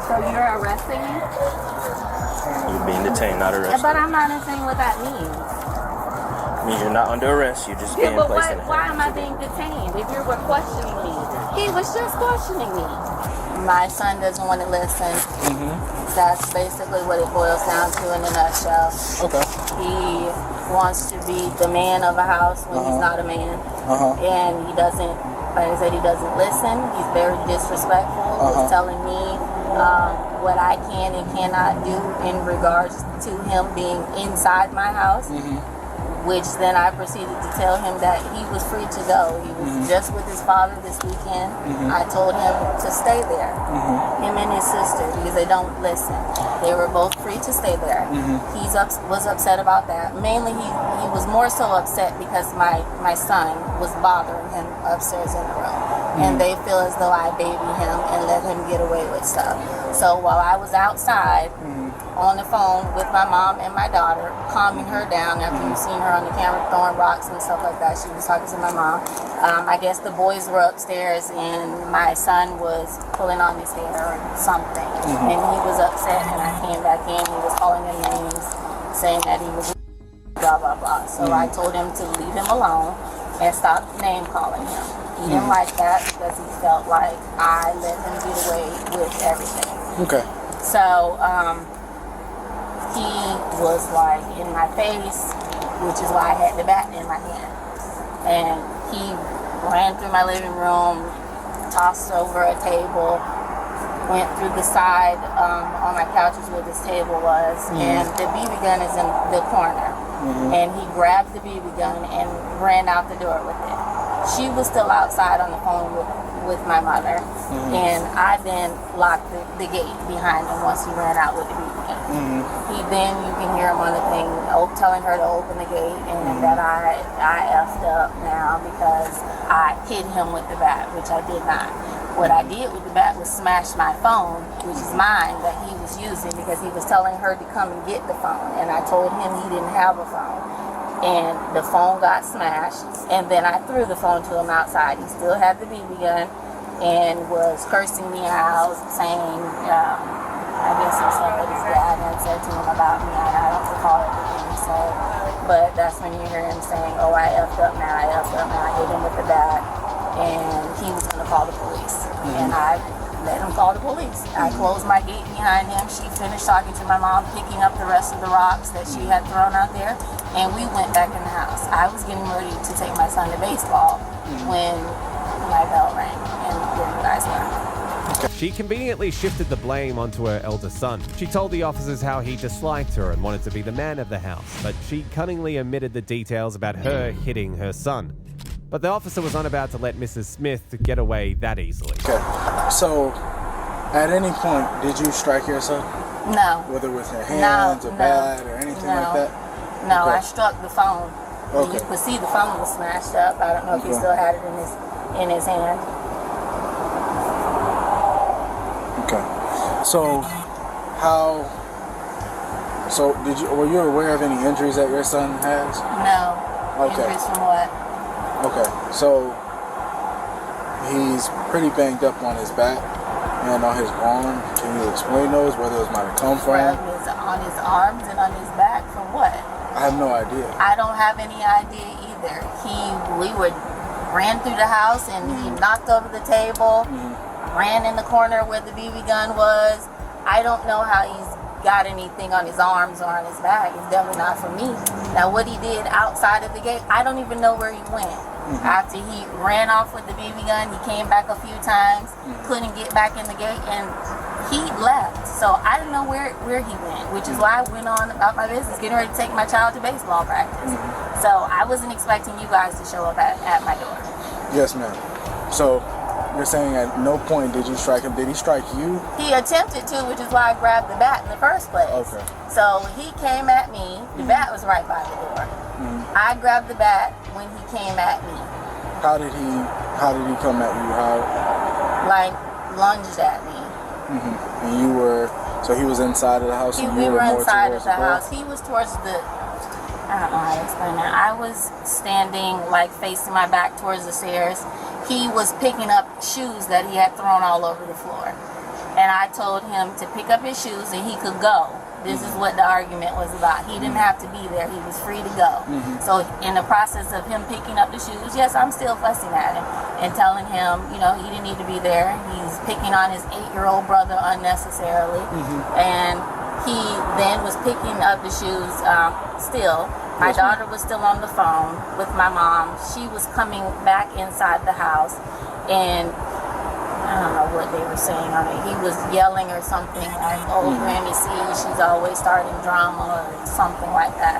So you're arresting me? You're being detained, not arrested. But I'm not understanding what that means. It means you're not under arrest, you're just being placed in a why am I being detained if you were questioning me? He was just questioning me. My son doesn't want to listen. Mm-hmm. That's basically what it boils down to in a nutshell. Okay. He wants to be the man of a house when he's not a man. And he doesn't, like I said, he doesn't listen. He's very disrespectful. He's telling me what I can and cannot do in regards to him being inside my house. Which then I proceeded to tell him that he was free to go. He was just with his father this weekend. I told him to stay there, him and his sister, because they don't listen. They were both free to stay there. He was upset about that. Mainly he was more so upset because my son was bothering him upstairs in the room. And they feel as though I baby him and let him get away with stuff. So while I was outside on the phone with my mom and my daughter, calming her down after you've seen her on the camera throwing rocks and stuff like that, she was talking to my mom. I guess the boys were upstairs and my son was pulling on his hair or something. And he was upset and I came back in. He was calling him names, saying that he was blah, blah, blah. So I told him to leave him alone and stop name calling him. He didn't like that because he felt like I let him get away with everything. Okay. So, he was like in my face, which is why I had the bat in my hand. And he ran through my living room, tossed over a table, went through the side on my couches where this table was, and the BB gun is in the corner. And he grabbed the BB gun and ran out the door with it. She was still outside on the phone with my mother, and I then locked the gate behind him once he ran out with the BB gun. Then you can hear him on the thing telling her to open the gate, and that I effed up now because I hit him with the bat, which I did not. What I did with the bat was smash my phone, which is mine, that he was using because he was telling her to come and get the phone, and I told him he didn't have a phone. And the phone got smashed, and then I threw the phone to him outside. He still had the BB gun and was cursing me out, saying, I guess some stuff that his dad had said to him about me. I don't recall everything he said, but that's when you hear him saying, oh, I effed up now, I hit him with the bat, and he was going to call the police. And I let him call the police. I closed my gate behind him. She finished talking to my mom, picking up the rest of the rocks that she had thrown out there, and we went back in the house. I was getting ready to take my son to baseball when my bell rang, and then you guys left. She conveniently shifted the blame onto her elder son. She told the officers how he disliked her and wanted to be the man of the house, but she cunningly omitted the details about her hitting her son. But the officer was unable to let Mrs. Smith get away that easily. Okay, so at any point, did you strike your son? No. Whether with your hands, a bat, or anything like that? No, Okay. I struck the phone. Okay. You could see the phone was smashed up. I don't know if he still had it in his hand. Okay. So were you aware of any injuries that your son has? No. Okay. Injuries from what? Okay, so he's pretty banged up on his back and on his arm. Can you explain those, where those might have come from? On his arms and on his back, from what? I have no idea. I don't have any idea either. We ran through the house and he knocked over the table, ran in the corner where the BB gun was. I don't know how he's got anything on his arms or on his back. It's definitely not for me. Now what he did outside of the gate, I don't even know where he went. After he ran off with the BB gun, he came back a few times, couldn't get back in the gate, and he left. So I didn't know where he went, which is why I went on about my business, getting ready to take my child to baseball practice. So I wasn't expecting you guys to show up at my door. Yes, ma'am. So you're saying at no point did you strike him? Did he strike you? He attempted to, which is why I grabbed the bat in the first place. Okay. So he came at me. The bat was right by the door. I grabbed the bat when he came at me. How did he come at you? Like lunged at me. And so he was inside of the house. We were inside of the house. He was towards the. I don't know how to explain that. I was standing like facing my back towards the stairs. He was picking up shoes that he had thrown all over the floor. And I told him to pick up his shoes and he could go. This is what the argument was about. He didn't have to be there. He was free to go. So in the process of him picking up the shoes, yes, I'm still fussing at him and telling him, he didn't need to be there. He's picking on his 8-year-old brother unnecessarily. And he then was picking up the shoes still. My daughter was still on the phone with my mom. She was coming back inside the house, and I don't know what they were saying on it. He was yelling or something like, oh, Grammy, see, she's always starting drama or something like that.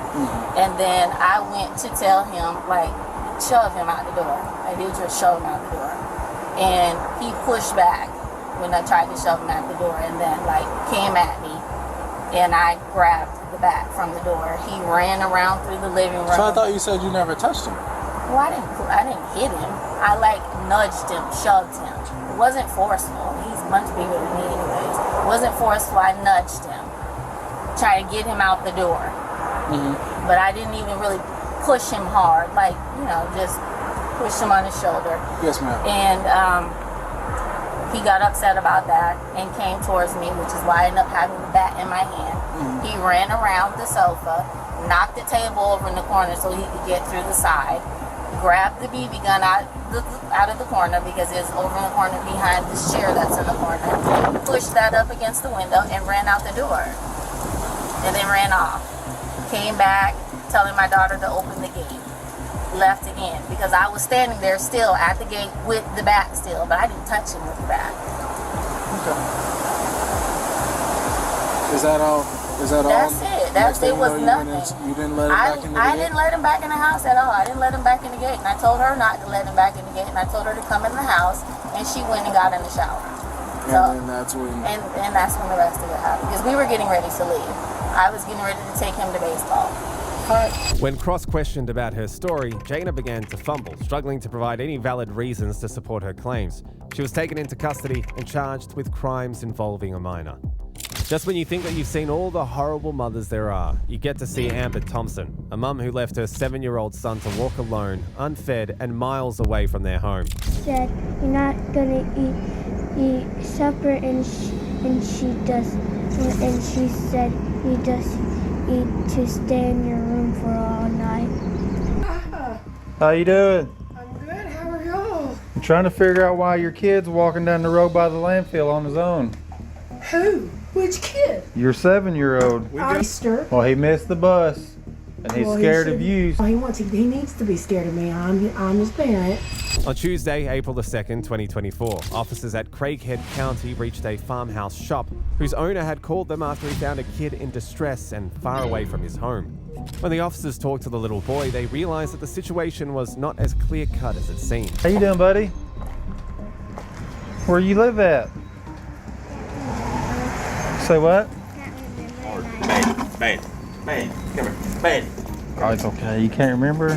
And then I went to tell him, like, shove him out the door. I did just shove him out the door. And he pushed back when I tried to shove him out the door, and then, like, came at me. And I grabbed the back from the door. He ran around through the living room. So I thought you said you never touched him. Well, I didn't hit him. I, like, nudged him, shoved him. It wasn't forceful. He's much bigger than me anyways. It wasn't forceful. I nudged him. Trying to get him out the door. But I didn't even really push him hard. Like, you know, just push him on his shoulder. Yes, ma'am. And he got upset about that and came towards me, which is why I ended up having the bat in my hand. He ran around the sofa, knocked the table over in the corner so he could get through the side, grabbed the BB gun out of the corner because it's over in the corner behind this chair that's in the corner, pushed that up against the window and ran out the door. And then ran off. Came back, telling my daughter to open the gate. Left again because I was standing there still at the gate with the bat still, but I didn't touch him with the bat. Okay. Is that all? That's it. It was nothing. You didn't let him back in the gate? I didn't let him back in the house at all. I didn't let him back in the gate. And I told her not to let him back in the gate. And I told her to come in the house. And she went and got in the shower. And then that's when... And that's when the rest of it happened. Because we were getting ready to leave. I was getting ready to take him to baseball. When cross-questioned about her story, Jaina began to fumble, struggling to provide any valid reasons to support her claims. She was taken into custody and charged with crimes involving a minor. Just when you think that you've seen all the horrible mothers there are, you get to see Amber Thompson, a mum who left her 7-year-old son to walk alone, unfed, and miles away from their home. Said, you're not gonna eat supper, and she said, you just eat to stay in your room for all night. How you doing? I'm good. How are y'all? I'm trying to figure out why your kid's walking down the road by the landfill on his own. Who? Which kid? Your 7-year-old. Easter. Well, he missed the bus, and he's scared of you. He needs to be scared of me. I'm his parent. On Tuesday, April the 2nd, 2024, officers at Craighead County reached a farmhouse shop whose owner had called them after he found a kid in distress and far away from his home. When the officers talked to the little boy, they realized that the situation was not as clear-cut as it seemed. How you doing, buddy? Where you live at? Say what? Man, come here, man. Oh, it's okay. You can't remember?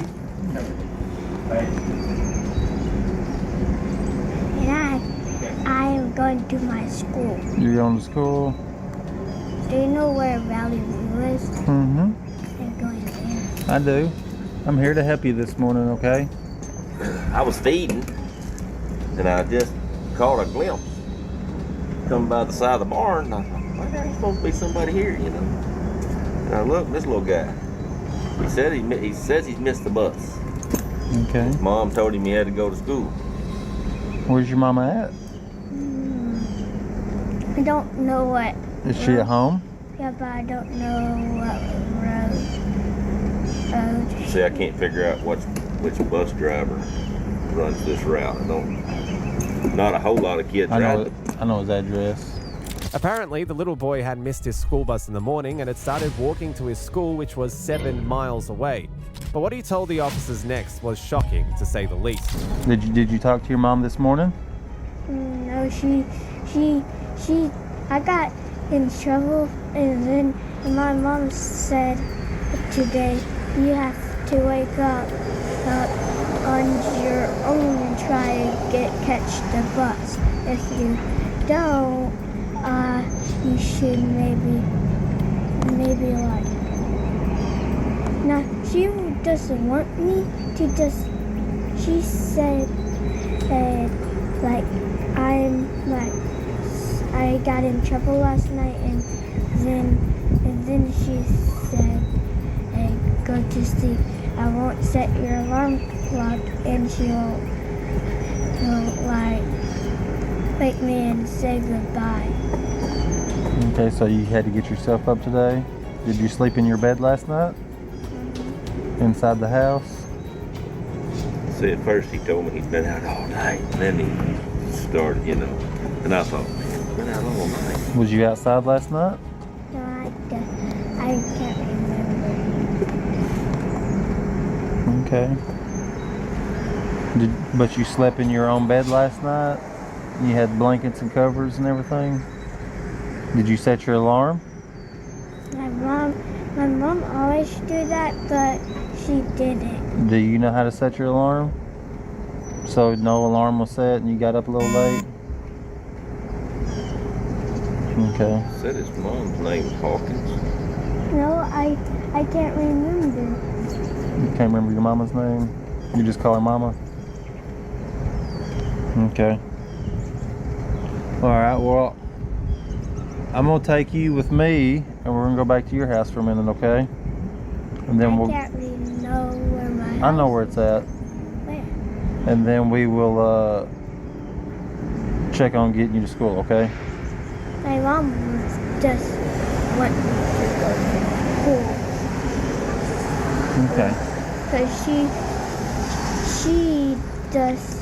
And I am going to my school. You're going to school? Do you know where Valley View is? Mm-hmm. I'm going there. I do. I'm here to help you this morning, okay? I was feeding, and I just caught a glimpse. Coming by the side of the barn, and I thought, well, there's supposed to be somebody here, you know. And I look, this little guy. He says he's missed the bus. Okay. His mom told him he had to go to school. Where's your mama at? I don't know what. Is she at home? Yeah, but I don't know what road. See, I can't figure out which bus driver runs this route. Not a whole lot of kids ride. I know his address. Apparently, the little boy had missed his school bus in the morning and had started walking to his school, which was 7 miles away. But what he told the officers next was shocking, to say the least. Did you talk to your mom this morning? No, I got in trouble, and then my mom said today you have to wake up on your own and try to catch the bus. If you don't, you should maybe like. Now she doesn't want me to just. She said, I got in trouble last night, and then she said, go to sleep. I won't set your alarm clock, and she'll wake me and say goodbye. Okay, so you had to get yourself up today. Did you sleep in your bed last night? Inside the house? See, at first he told me he'd been out all night, and then he started, you know. And I thought, man, it's been out all night. Was you outside last night? No, I can't remember. Okay. But you slept in your own bed last night? You had blankets and covers and everything? Did you set your alarm? My mom always do that, but she didn't. Do you know how to set your alarm? So no alarm was set and you got up a little late? Okay. Said his mom's name was Hawkins. No, I can't remember. You can't remember your mama's name? You just call her mama? Okay. Alright, well, I'm gonna take you with me and we're gonna go back to your house for a minute, okay? And then I can't really know where my house. I know where it's at. Where? And then we will check on getting you to school, okay? My mom just want me to go to school. Okay. Because she just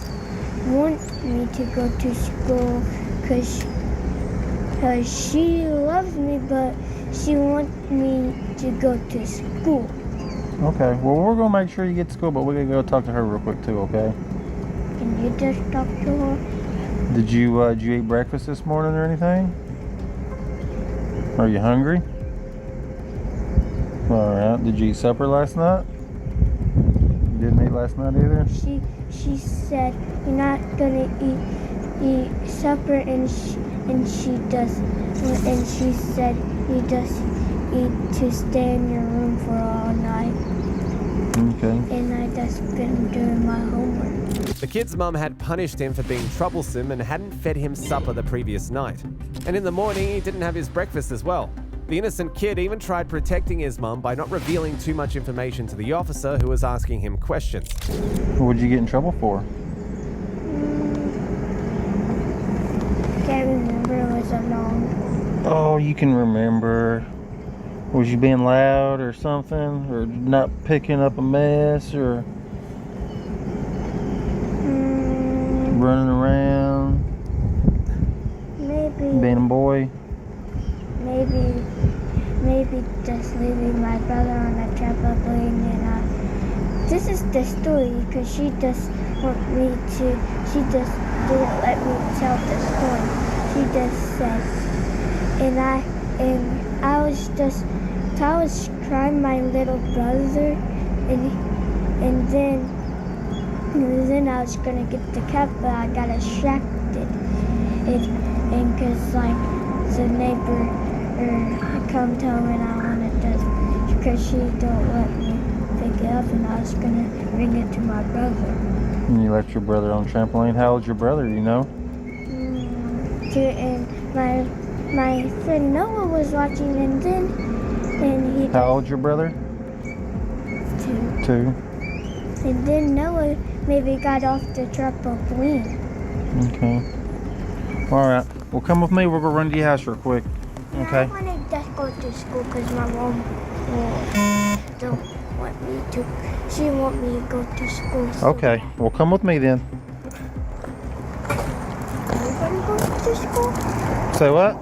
want me to go to school because she loves me, but she wants me to go to school. Okay. Well, we're gonna make sure you get to school, but we're gonna go talk to her real quick too, okay? Can you just talk to her? Did you eat breakfast this morning or anything? Are you hungry? Alright. Did you eat supper last night? You didn't eat last night either? She said you're not gonna eat supper, and she said you just eat to stay in your room for all night. Okay. And I just been doing my homework. The kid's mum had punished him for being troublesome and hadn't fed him supper the previous night. And in the morning, he didn't have his breakfast as well. The innocent kid even tried protecting his mum by not revealing too much information to the officer who was asking him questions. What did you get in trouble for? Can't remember, it was a long. Oh, you can remember. Was you being loud or something? Or not picking up a mess? Or running around? Maybe. Being a boy? Maybe just leaving my brother on the trampoline, and this is the story because she just didn't let me tell the story. She just said, and I was crying my little brother, and then I was gonna get the cat, but I got distracted, and because like the neighbor come home and I wanted to, because she don't let me pick it up, and I was gonna bring it to my brother. And you left your brother on the trampoline? How old's your brother, you know? And my friend Noah was watching, and he. How old's your brother? 2. 2. And then Noah maybe got off the trampoline. Okay. Alright. Well, come with me. We're going to run to your house real quick. Okay? I want to just go to school because my mom don't want me to. She want me to go to school. So Okay. Well, come with me then. Are you going to go to school? Say what?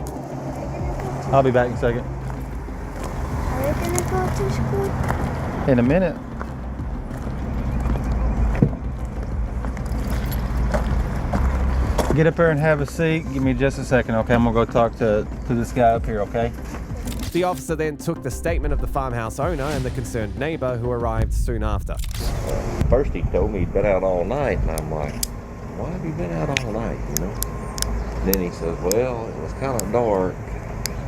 I'll be back in a second. Are you going to go to school? In a minute. Get up there and have a seat. Give me just a second, okay? I'm gonna go talk to this guy up here, okay? The officer then took the statement of the farmhouse owner and the concerned neighbor who arrived soon after. First he told me he'd been out all night, and I'm like, why have you been out all night, you know? Then he says, well, it was kind of dark,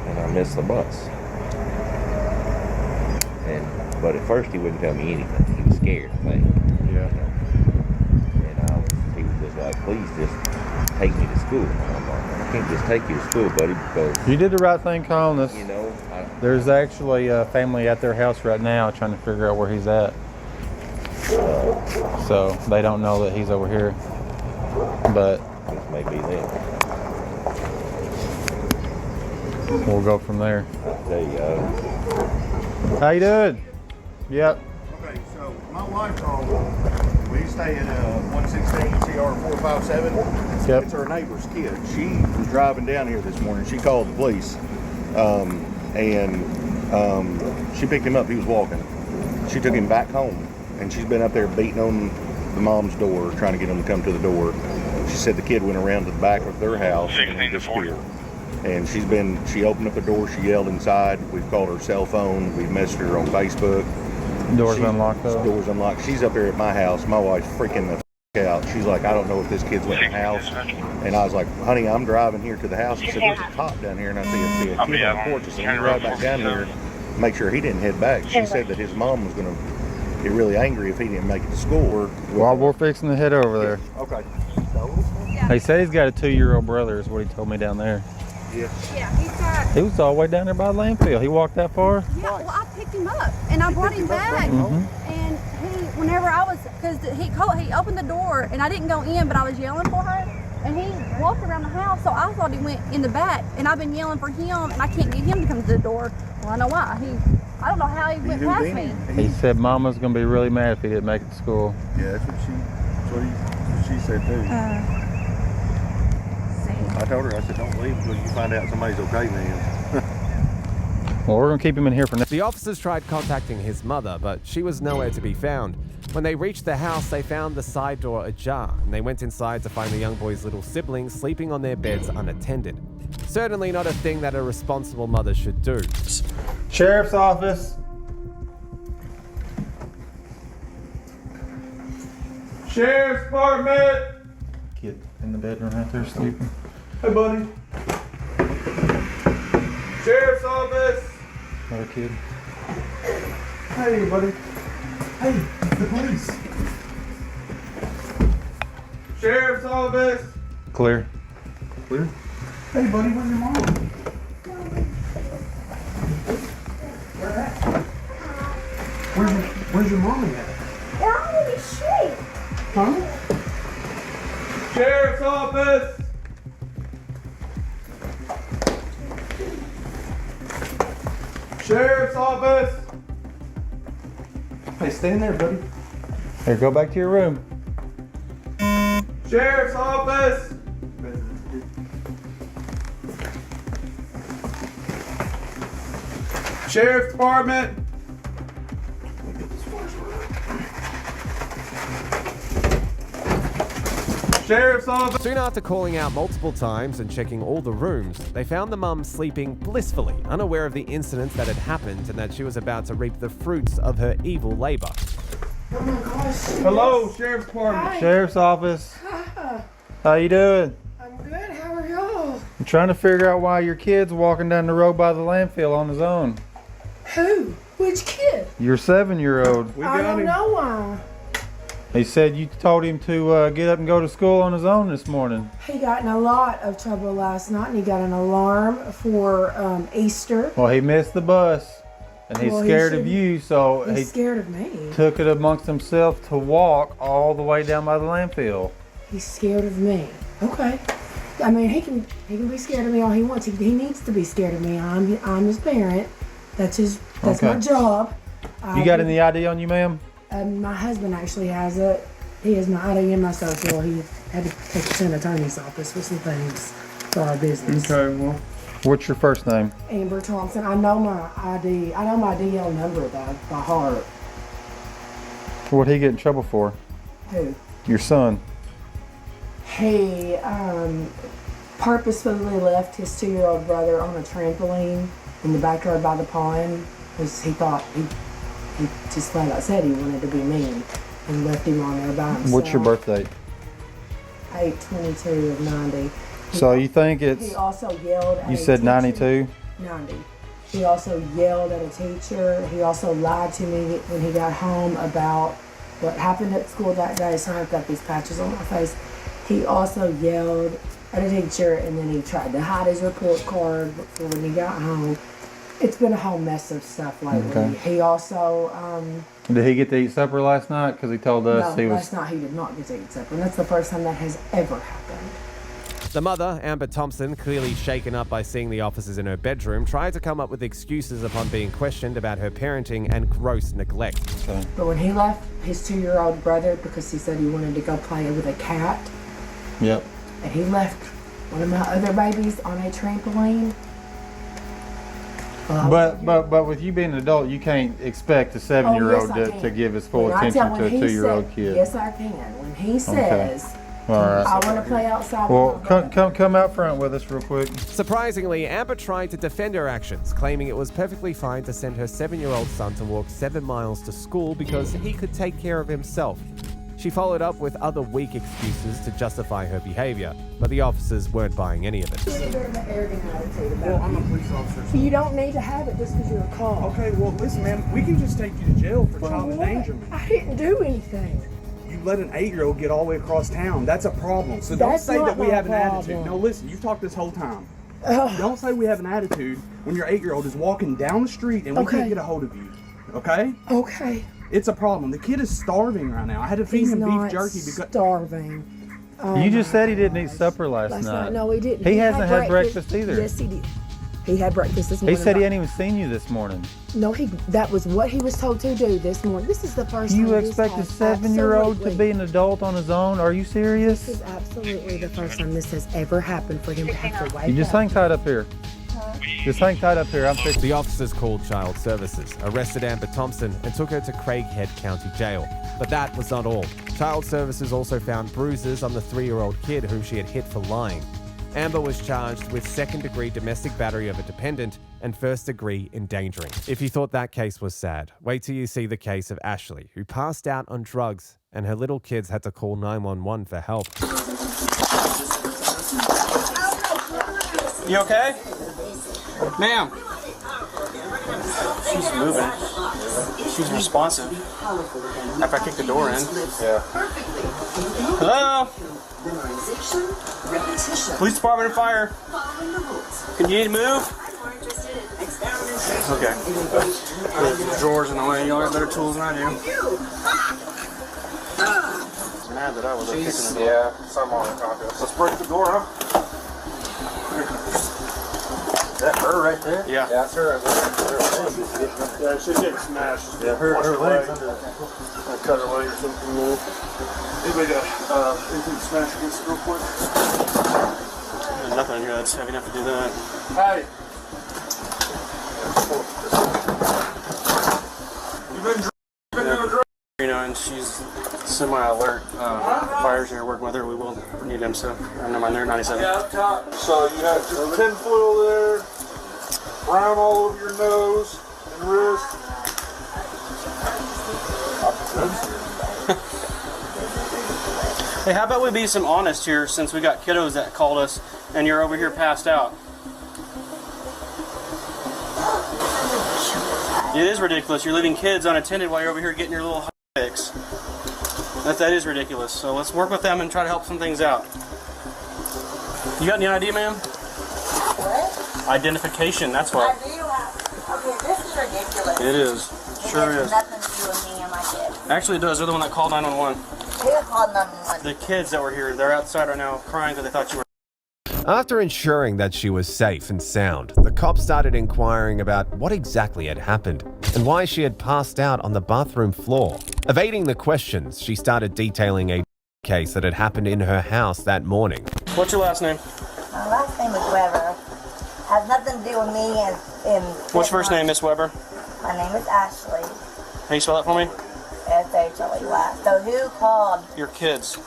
and I missed the bus. But at first he wouldn't tell me anything. He was scared, I think. Yeah. And he was just like, please just take me to school. And I'm like, I can't just take you to school, buddy, because You did the right thing calling us. you know, There's actually a family at their house right now trying to figure out where he's at. So they don't know that he's over here. But this may be them. we'll go from there. I'll tell you, How you doing? Yep. Okay, so my wife called. We stay at 116 CR 4 557. Yep. It's our neighbor's kid. She was driving down here this morning. She called the police, and she picked him up. He was walking. She took him back home, and she's been up there beating on the mom's door, trying to get him to come to the door. She said the kid went around to the back of their house and he disappeared. And she opened up the door, she yelled inside. We've called her cell phone, we've messaged her on Facebook. Doors unlocked though? Doors unlocked. She's up there at my house. My wife's freaking the f out. She's like, I don't know if this kid's in the house. And I was like, honey, I'm driving here to the house. She said, there's a cop down here, and I see a kid on the porch. I said, let me ride back down here, make sure he didn't head back. She said that his mom was going to be really angry if he didn't make it to school. Well, we're fixing to head over there. Okay. They say he's got a 2-year-old brother, is what he told me down there. Yeah. Yeah, he's got. He was all the way down there by the landfill. He walked that far? Yeah, well, I picked him up and I brought him back. And whenever I was, because he opened the door and I didn't go in, but I was yelling for her. And he walked around the house, so I thought he went in the back. And I've been yelling for him, and I can't get him to come to the door. Well, I know why. I don't know how he went past me. He said Mama's going to be really mad if he didn't make it to school. Yeah, that's what she said too. I told her, I said, don't leave until you find out somebody's okay, man. Well, we're going to keep him in here for now. The officers tried contacting his mother, but she was nowhere to be found. When they reached the house, they found the side door ajar, and they went inside to find the young boy's little siblings sleeping on their beds unattended. Certainly not a thing that a responsible mother should do. Sheriff's office. Sheriff's Department! Kid in the bedroom out there sleeping. Hey, buddy. Sheriff's office! Another kid. Hey, buddy. Hey, the police. Sheriff's office! Clear. Clear? Hey, buddy, where's your mom? Where at? Where's your mom at? They're all in the street. Huh? Sheriff's office! Sheriff's office! Hey, stay in there, buddy. Here, go back to your room. Sheriff's office! Sheriff's Department! Sheriff's office! Soon after calling out multiple times and checking all the rooms, they found the mum sleeping blissfully, unaware of the incidents that had happened and that she was about to reap the fruits of her evil labor. Oh my gosh. Hello, Sheriff's Department. Hi. Sheriff's office. How you doing? I'm good. How are y'all? I'm trying to figure out why your kid's walking down the road by the landfill on his own. Who? Which kid? Your 7-year-old. I don't know why. He said you told him to get up and go to school on his own this morning. He got in a lot of trouble last night, and he got an alarm for Easter. Well, he missed the bus, and he's scared of you, so He's scared of me. took it amongst himself to walk all the way down by the landfill. He's scared of me. Okay. I mean, he can be scared of me all he wants. He needs to be scared of me. I'm his parent. That's my job. You got any ID on you, ma'am? My husband actually has it. He has my ID and my social. He had to take it to an attorney's office for some things for our business. Okay, well. What's your first name? Amber Thompson. I know my ID. I know my DL number by heart. What'd he get in trouble for? Who? Your son. He purposefully left his 2-year-old brother on a trampoline in the backyard by the pond because he thought he just flat out said he wanted to be mean and left him on there by himself. What's your birth date? 8/22 of 90. So you think it's... He also yelled at You a said teacher. 92? 90. He also yelled at a teacher. He also lied to me when he got home about what happened at school that day. So I've got these patches on my face. He also yelled at a teacher, and then he tried to hide his report card before when he got home. It's been a whole mess of stuff lately. Okay. He also... Did he get to eat supper last night? Because he told us he was... last night he did not get to eat supper. And that's the first time that has ever happened. The mother, Amber Thompson, clearly shaken up by seeing the officers in her bedroom, tried to come up with excuses upon being questioned about her parenting and gross neglect. But when he left his 2-year-old brother because he said he wanted to go play with a cat, Yep. And he left one of my other babies on a trampoline. But with you being an adult, you can't expect a 7-year-old to give his full attention to a 2-year-old kid. Yes, I can. When he says, All right. I want to play outside. Well, come out front with us real quick. Surprisingly, Amber tried to defend her actions, claiming it was perfectly fine to send her 7-year-old son to walk 7 miles to school because he could take care of himself. She followed up with other weak excuses to justify her behavior, but the officers weren't buying any of it. Well, I'm a police officer. You don't need to have it just because you're a call. Okay, well, listen, ma'am, we can just take you to jail for child endangerment. I didn't do anything. You let an 8-year-old get all the way across town. That's a problem. So don't That's say not that we my have an attitude. problem. No, listen, you've talked this whole time. Don't say we have an attitude when your 8-year-old is walking down the street and we can't get a hold of you. Okay? Okay. It's a problem. The kid is starving right now. I had to feed him beef jerky because starving. You just said he didn't eat supper last night. No, he didn't. He hasn't had breakfast either. Yes, he did. He had breakfast this He morning. said he hadn't even seen you this morning. No, that was what he was told to do this morning. This is the first time You expect a 7-year-old to be an adult on his own? Are you serious? This is absolutely the first time this has ever happened for him to have to wake You just hang tight up here. Just hang tight up here. The officers called Child Services, arrested Amber Thompson, and took her to Craighead County Jail. But that was not all. Child Services also found bruises on the 3-year-old kid whom she had hit for lying. Amber was charged with second-degree domestic battery of a dependent and first-degree endangering. If you thought that case was sad, wait till you see the case of Ashley, who passed out on drugs and her little kids had to call 911 for help. You okay? Ma'am. She's moving. She's responsive. After I kick the door in. Yeah. Hello? Police Department and Fire. Can you need to move? Okay. The drawers in the way. Y'all got better tools than I do. Mad that I was kicking the door. Yeah, some on the contest. Let's break the door up. Is that her right there? Yeah. Yeah, that's her. Yeah, she's getting smashed. Yeah, her leg's under there. I cut her leg or something. Anybody got anything to smash against it real quick? There's nothing in here that's heavy enough to do that. Hey! You been doing drugs? You know, and she's semi-alert. Fire's here working with her. We will need them, so never mind, they're 97. Yeah, up top. So you have just tinfoil there, brown all over your nose and wrist. Hey, how about we be some honest here, since we got kiddos that called us and you're over here passed out? It is ridiculous. You're leaving kids unattended while you're over here getting your little fix. That is ridiculous. So let's work with them and try to help some things out. You got any ID, ma'am? What? Identification, that's what. I do have. Okay, this is ridiculous. It is. Sure it has is. nothing to do with me and my kid. Actually, it does. They're the one that called 911. Who called 911? The kids that were here, they're outside right now crying because they thought you were. After ensuring that she was safe and sound, the cops started inquiring about what exactly had happened and why she had passed out on the bathroom floor. Evading the questions, she started detailing a case that had happened in her house that morning. What's your last name? My last name is Weber. Has nothing to do with me and What's your first name, Miss Weber? My name is Ashley. Can you spell that for me? S-H-L-E-Y. So who called? Your kids.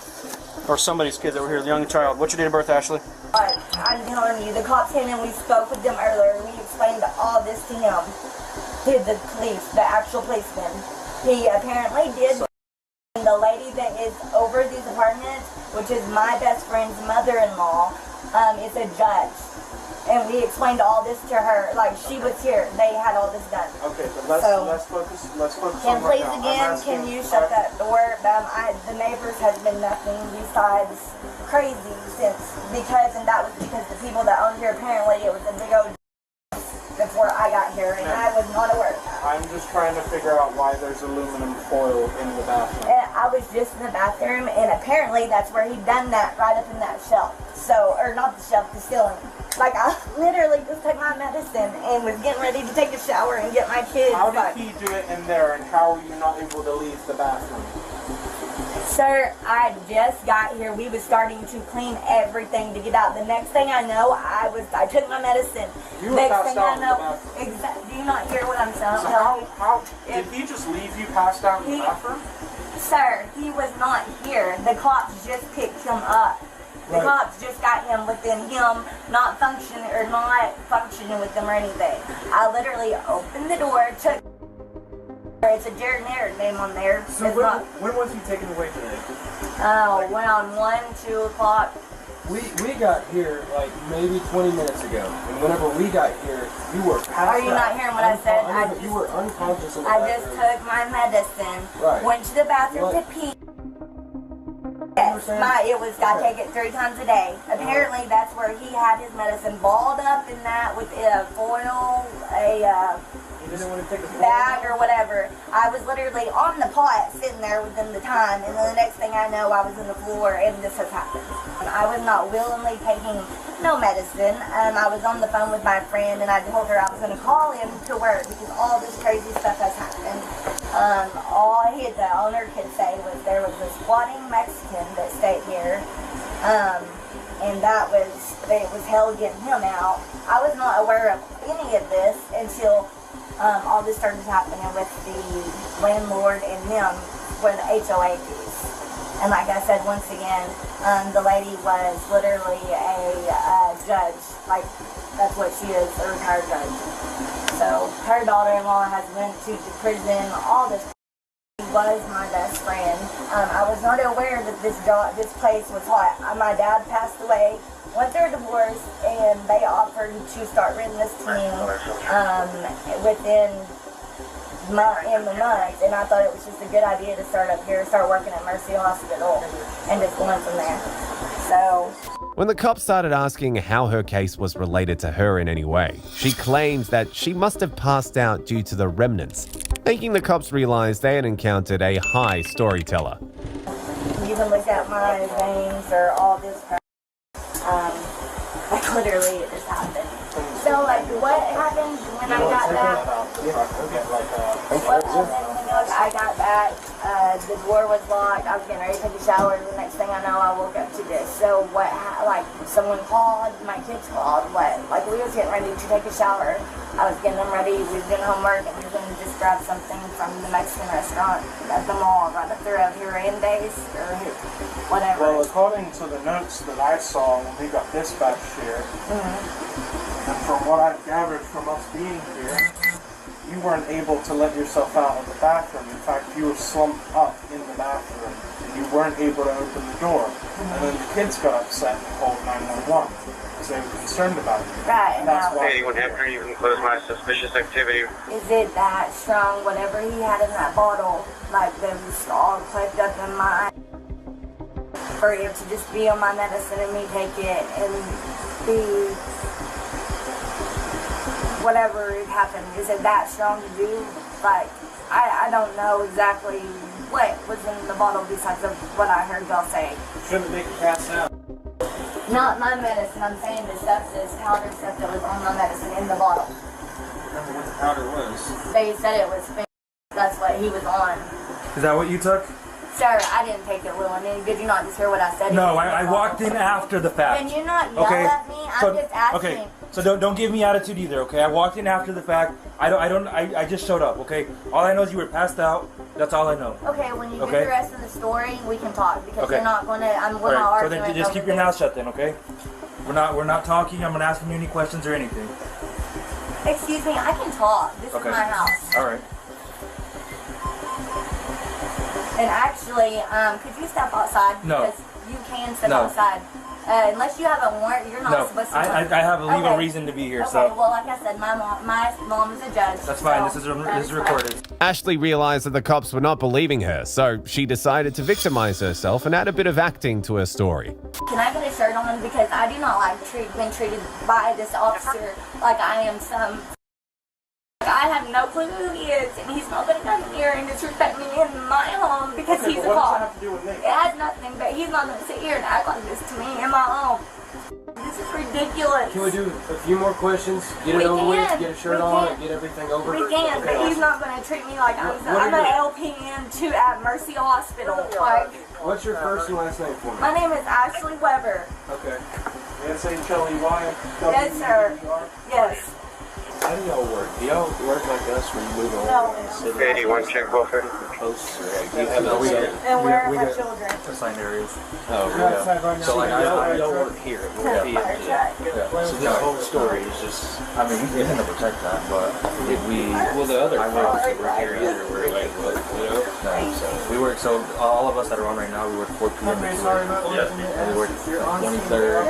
Or somebody's kids that were here, the young child. What's your date of birth, Ashley? I'm telling you, the cops came in, we spoke with them earlier, we explained all this to him, to the police, the actual policeman. He apparently did. The lady that is over these apartments, which is my best friend's mother-in-law, is a judge. And we explained all this to her, like she was here, they had all this done. Okay, but let's focus Can on please right now. again, can you shut that door? The neighbors has been nothing besides crazy and that was because the people that owned here, apparently it was a big old before I got here, and I was not aware. I'm just trying to figure out why there's aluminum foil in the bathroom. And I was just in the bathroom, and apparently that's where he'd done that, right up in that shelf. So, or not the shelf, the ceiling. Like, I literally just took my medicine and was getting ready to take a shower and get my kids. How did he do it in there, and how are you not able to leave the bathroom? Sir, I just got here. We was starting to clean everything to get out. The next thing I know, I took my medicine. You were next passed thing out I know, in the bathroom. do you not hear what I'm saying? So how did he just leave you passed out in the bathroom? Sir, he was not here. The cops just picked him up. The cops just got him within him not functioning with them or anything. I literally opened the door, took. It's a Jared Naird name on there. So when was he taken away today? Around 1, 2 o'clock. We got here like maybe 20 minutes ago, and whenever we got here, you were passed out. Are you not hearing what I said? You were unconscious in the I bathroom. just took my medicine, went to the bathroom to pee. Yes, I take it 3 times a day. Apparently, that's where he had his medicine balled up in that with a foil, You didn't want to take a bag or whatever. I was literally on the pot sitting there within the time, and then the next thing I know, I was in the floor, and this has happened. I was not willingly taking no medicine. I was on the phone with my friend, and I told her I was going to call him to work because all this crazy stuff has happened. All the owner could say was there was this squatting Mexican that stayed here, and it was hell getting him out. I was not aware of any of this until all this started happening with the landlord and them for the HOA fees. And like I said, once again, the lady was literally a judge. Like, that's what she is, a retired judge. So her daughter-in-law has went to prison, all this. He was my best friend. I was not aware that this place was hot. My dad passed away, went through a divorce, and they offered to start renting this team within the month. And I thought it was just a good idea to start up here, start working at Mercy Hospital, and just going from there. So. When the cops started asking how her case was related to her in any way, she claims that she must have passed out due to the remnants, making the cops realize they had encountered a high storyteller. You can look at my veins or all this crap. Like literally it just happened. So like what happened when I got back? What happened when I got back? The door was locked. I was getting ready to take a shower. The next thing I know, I woke up to this. So what? Like someone called. My kids called. What? Like we was getting ready to take a shower. I was getting them ready. We was doing homework, and we were going to just grab something from the Mexican restaurant at the mall right up there of Hirandes or whatever. Well, according to the notes that I saw when we got dispatched here, and from what I've gathered from us being here, you weren't able to let yourself out of the bathroom. In fact, you were slumped up in the bathroom, and you weren't able to open the door. And then the kids got upset and called 911 because they were concerned about it. Right. And that's why. Anyone after you can close my suspicious activity. Is it that strong? Whatever he had in that bottle, like them all clipped up in my. For it to just be on my medicine and me take it and be. Whatever happened, is it that strong to do? Like, I don't know exactly what was in the bottle besides of what I heard y'all say. Shouldn't make you pass out. Not my medicine, I'm saying the stuff, this powder stuff that was on my medicine in the bottle. Remember what the powder was? They said it was fake. That's what he was on. Is that what you took? Sir, I didn't take it, Will. Did you not just hear what I said? No, I walked in after the fact. Can you not yell at me? I'm just asking. Okay, so don't give me attitude either, okay? I walked in after the fact. I just showed up, okay? All I know is you were passed out. That's all I know. Okay, when you get the rest of the story, we can talk because you're not gonna. We're not So arguing. then just keep your mouth shut then, okay? We're not talking. I'm not asking you any questions or anything. Excuse me, I can talk. This is my house. All right. And actually, could you step outside? No. Because you can step outside. Unless you have a warrant, you're not supposed to. I have a legal reason to be here. Okay, So. well, like I said, my mom is a judge. That's fine. So this is recorded. Ashley realized that the cops were not believing her, so she decided to victimize herself and add a bit of acting to her story. Can I get a shirt on? Because I do not like being treated by this officer like I am some. I have no clue who he is, and he's not going to come here and disrespect me in my home because he's a cop. What does that have to do with me? It has nothing, but he's not going to sit here and act like this to me in my home. This is ridiculous. Can we do a few more questions? Get it over with, get a shirt on, and get everything over? We can, but he's not going to treat me like I'm an LPN at Mercy Hospital. Like, what's your first and last name for me? my name is Ashley Weber. Okay. S-H-L-E-Y. Yes, sir. Yes. How do y'all work? Do y'all work like us where you move on? No. Okay, do you want to check welfare? Posts, or do you have it? And where are my children? Assigned areas. Oh, really? So like y'all work here. Yeah. So the whole story is just, I mean, we can protect that, but if we, well, the other folks that work here either we're like, you know? So we work, so all of us that are on right now, we work 4 p.m. to 2 a.m. And we work 23rd,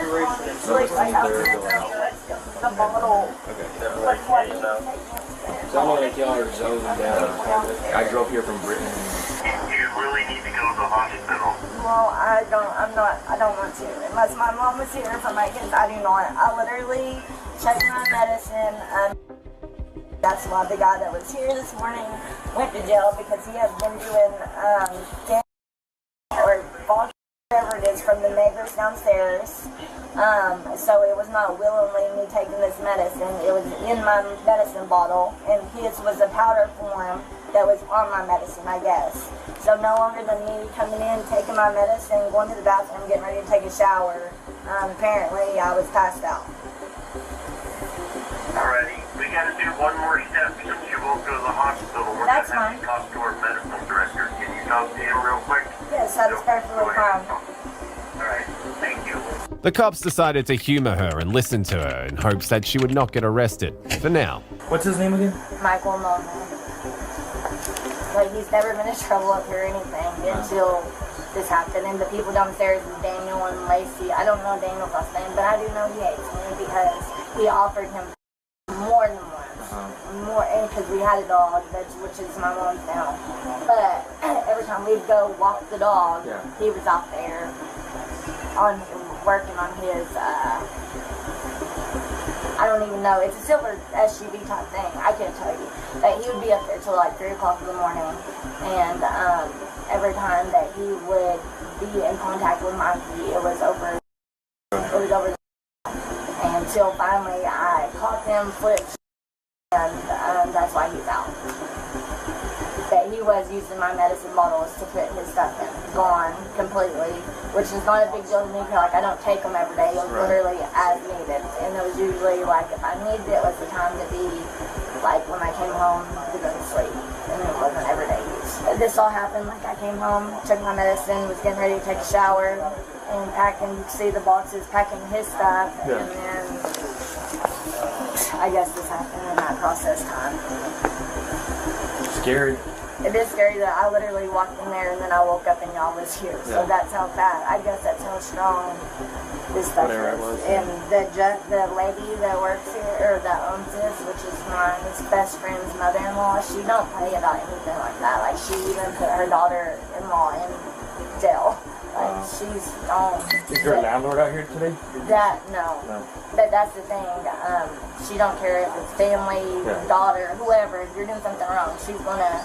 November 23rd, going out. The bottle. Okay. So I'm like y'all are zoning down. I drove here from Britain. You really need to go to the hospital. Well, I don't want to. Unless my mom was here for my kids, I do not. I literally checked my medicine. That's why the guy that was here this morning went to jail, because he has been doing or whatever it is from the neighbors downstairs. So it was not willingly me taking this medicine. It was in my medicine bottle, and his was a powder form that was on my medicine, I guess. So no longer than me coming in, taking my medicine, going to the bathroom, getting ready to take a shower, apparently I was passed out. Alrighty, we gotta do one more step since you won't go to the hospital. We're That's gonna have fine. to talk to our medical director. Can you talk to him real quick? Yes, that is perfectly fine. Alright, thank you. The cops decided to humor her and listen to her in hopes that she would not get arrested. For now. What's his name again? Michael Mullen. Like, he's never been in trouble up here or anything until this happened. And the people downstairs, Daniel and Lacey, I don't know Daniel's last name, but I do know he hates me because he offered him more than once. More, and because we had a dog, which is my mom's now. But every time we'd go walk the dog, he was out there working on his, I don't even know, it's a silver SUV type thing, I can't tell you. But he would be up there till like 3 o'clock in the morning, and every time that he would be in contact with Mikey, it was over, until finally I caught him flipped, and that's why he's out. That he was using my medicine bottles to put his stuff in, gone completely, which is not a big deal to me, because like, I don't take them every day. It was literally as needed, and it was usually like, if I needed it, was the time to be like when I came home to go to sleep, and it wasn't everyday use. This all happened like I came home, took my medicine, was getting ready to take a shower, and packing, you see the boxes, packing his stuff, and then I guess this happened in that process time. Scary. It is scary that I literally walked in there and then I woke up and y'all was here. So that's how bad. I guess that's how strong this stuff is. And the lady that works here, or that owns this, which is my best friend's mother-in-law, she don't play about anything like that. Like, she even put her daughter-in-law in jail. Like, she's Is there a landlord out here today? No. But that's the thing. She don't care if it's family, daughter, whoever. If you're doing something wrong, she's gonna.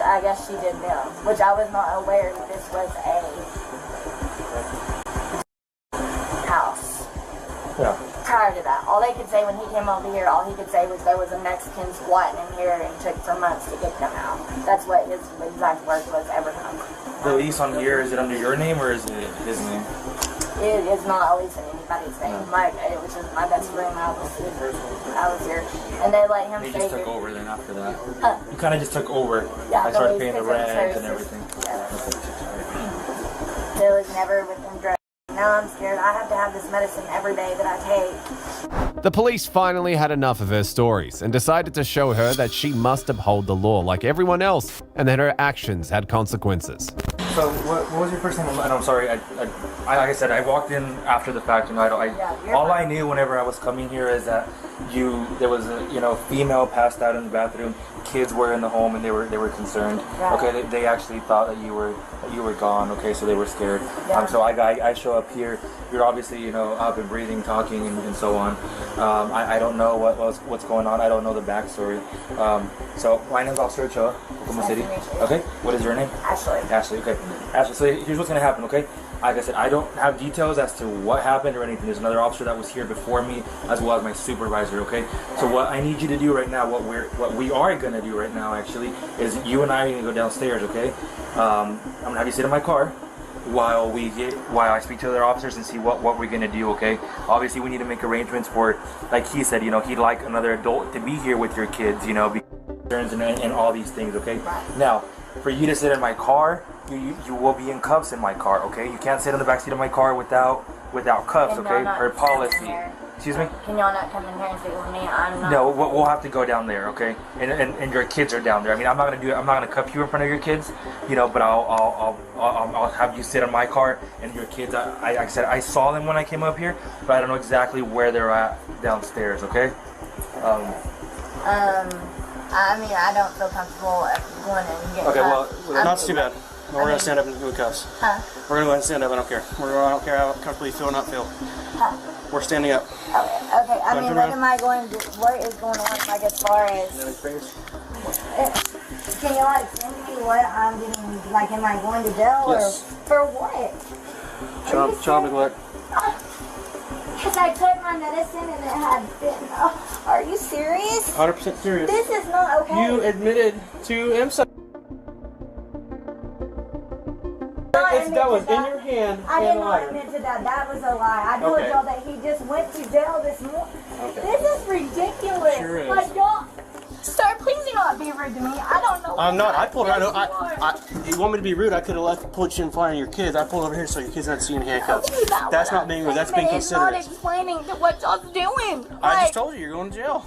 I guess she did them, which I was not aware that this was a house. Yeah. Prior to that, all they could say when he came over here, all he could say was there was a Mexican squatting in here and it took for months to get them out. That's what his exact word was every time. The lease on here, is it under your name or is it his name? It is not a lease in anybody's name. Like, it was just my best friend. I was here, and they let him. He stay just took here. over then after that. You kind of just took over. Yeah, I started paying the rent and everything. It was never within drugs. Now I'm scared. I have to have this medicine every day that I take. The police finally had enough of her stories and decided to show her that she must uphold the law like everyone else, and that her actions had consequences. So what was your first name? And I'm sorry, like I said, I walked in after the fact, and all I knew whenever I was coming here is that there was a female passed out in the bathroom, kids were in the home, and they were concerned. Yeah. Okay, they actually thought that you were gone. Okay, so they were scared. Yeah. So I show up here. You're obviously up and breathing, talking, and so on. I don't know what's going on. I don't know the backstory. So my name's Officer Ochoa, Oklahoma City. Okay, what is your name? Ashley. Ashley. Okay. Ashley. So here's what's gonna happen. Okay. Like I said, I don't have details as to what happened or anything. There's another officer that was here before me, as well as my supervisor. Okay, so what I need you to do right now, what we are gonna do right now, actually, is you and I are gonna go downstairs. Okay, I'm gonna have you sit in my car while I speak to other officers and see what we're gonna do. Okay, obviously we need to make arrangements for, like he said, you know, he'd like another adult to be here with your kids, you know, and all these things. Okay, now for you to sit in my car, you will be in cuffs in my car. Okay, you can't sit in the backseat of my car without cuffs. Okay, per policy. Excuse me? Can y'all not come in here and sit with me? I'm not. No, we'll have to go down there, okay? And your kids are down there. I mean, I'm not gonna cuff you in front of your kids, you know. But I'll have you sit in my car, and your kids. Like I said, I saw them when I came up here, but I don't know exactly where they're at downstairs. Okay. I mean, I don't feel comfortable going and getting. Okay, well, not too bad. We're gonna stand up and do cuffs. Huh? We're gonna go ahead and stand up. I don't care. I don't care how comfortable you feel or not feel. Huh? We're standing up. Okay. I mean, what am I going to? What is going on? Like as far as. Can you like explain to me what I'm getting? Like, am I going to jail or for what? Child neglect. Because I took my medicine and it had fentanyl. Are you serious? 100% serious. This is not okay. You admitted to MSA. That was in your hand. I did not admit to that. That was a lie. I told y'all that he just went to jail this morning. Okay. This is ridiculous. Sure is. Like, y'all. Sir, please do not be rude to me. I don't know. I'm not. I pulled right over. You want me to be rude? I could have pulled you in front of your kids. I pulled over here so your kids not seeing handcuffs. That's not being rude. That's being considerate. It's not explaining to what y'all's doing. I just told you you're going to jail.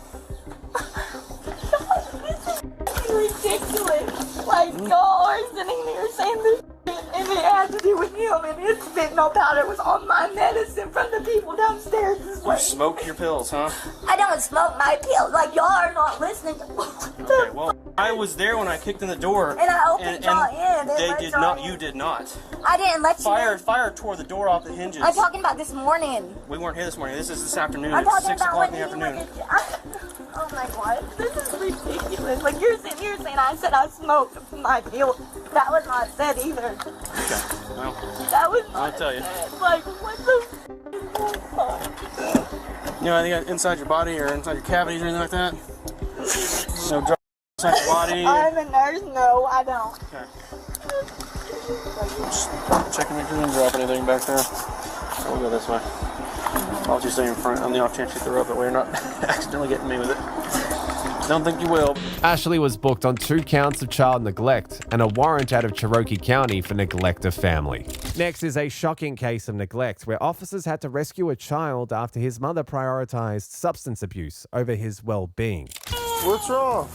This is ridiculous. Like, y'all are sitting there saying this shit, and it had to do with him, and his fentanyl powder was on my medicine from the people downstairs. You smoke your pills, huh? I don't smoke my pills. Like, y'all are not listening. Okay, well, I was there when I kicked in the door. And I opened y'all in. They did not. You did not. I didn't let you in. Fire tore the door off the hinges. I'm talking about this morning. We weren't here this morning. This is this afternoon. I'm It's talking 6 about o'clock in when the afternoon. Oh my god, this is ridiculous. Like, you're sitting here saying I said I smoked my pills. That was not said either. Okay, well, that was I'll tell you. Like, what the f is going on? You know anything inside your body or inside your cavities or anything like that? No drugs inside your body? I'm a nurse. No, I don't. Okay. Just checking if you didn't drop anything back there. We'll go this way. I'll just stay in front on the off chance you throw up that way you're not accidentally getting me with it. Don't think you will. Ashley was booked on 2 counts of child neglect and a warrant out of Cherokee County for neglect of family. Next is a shocking case of neglect where officers had to rescue a child after his mother prioritized substance abuse over his well-being. What's wrong?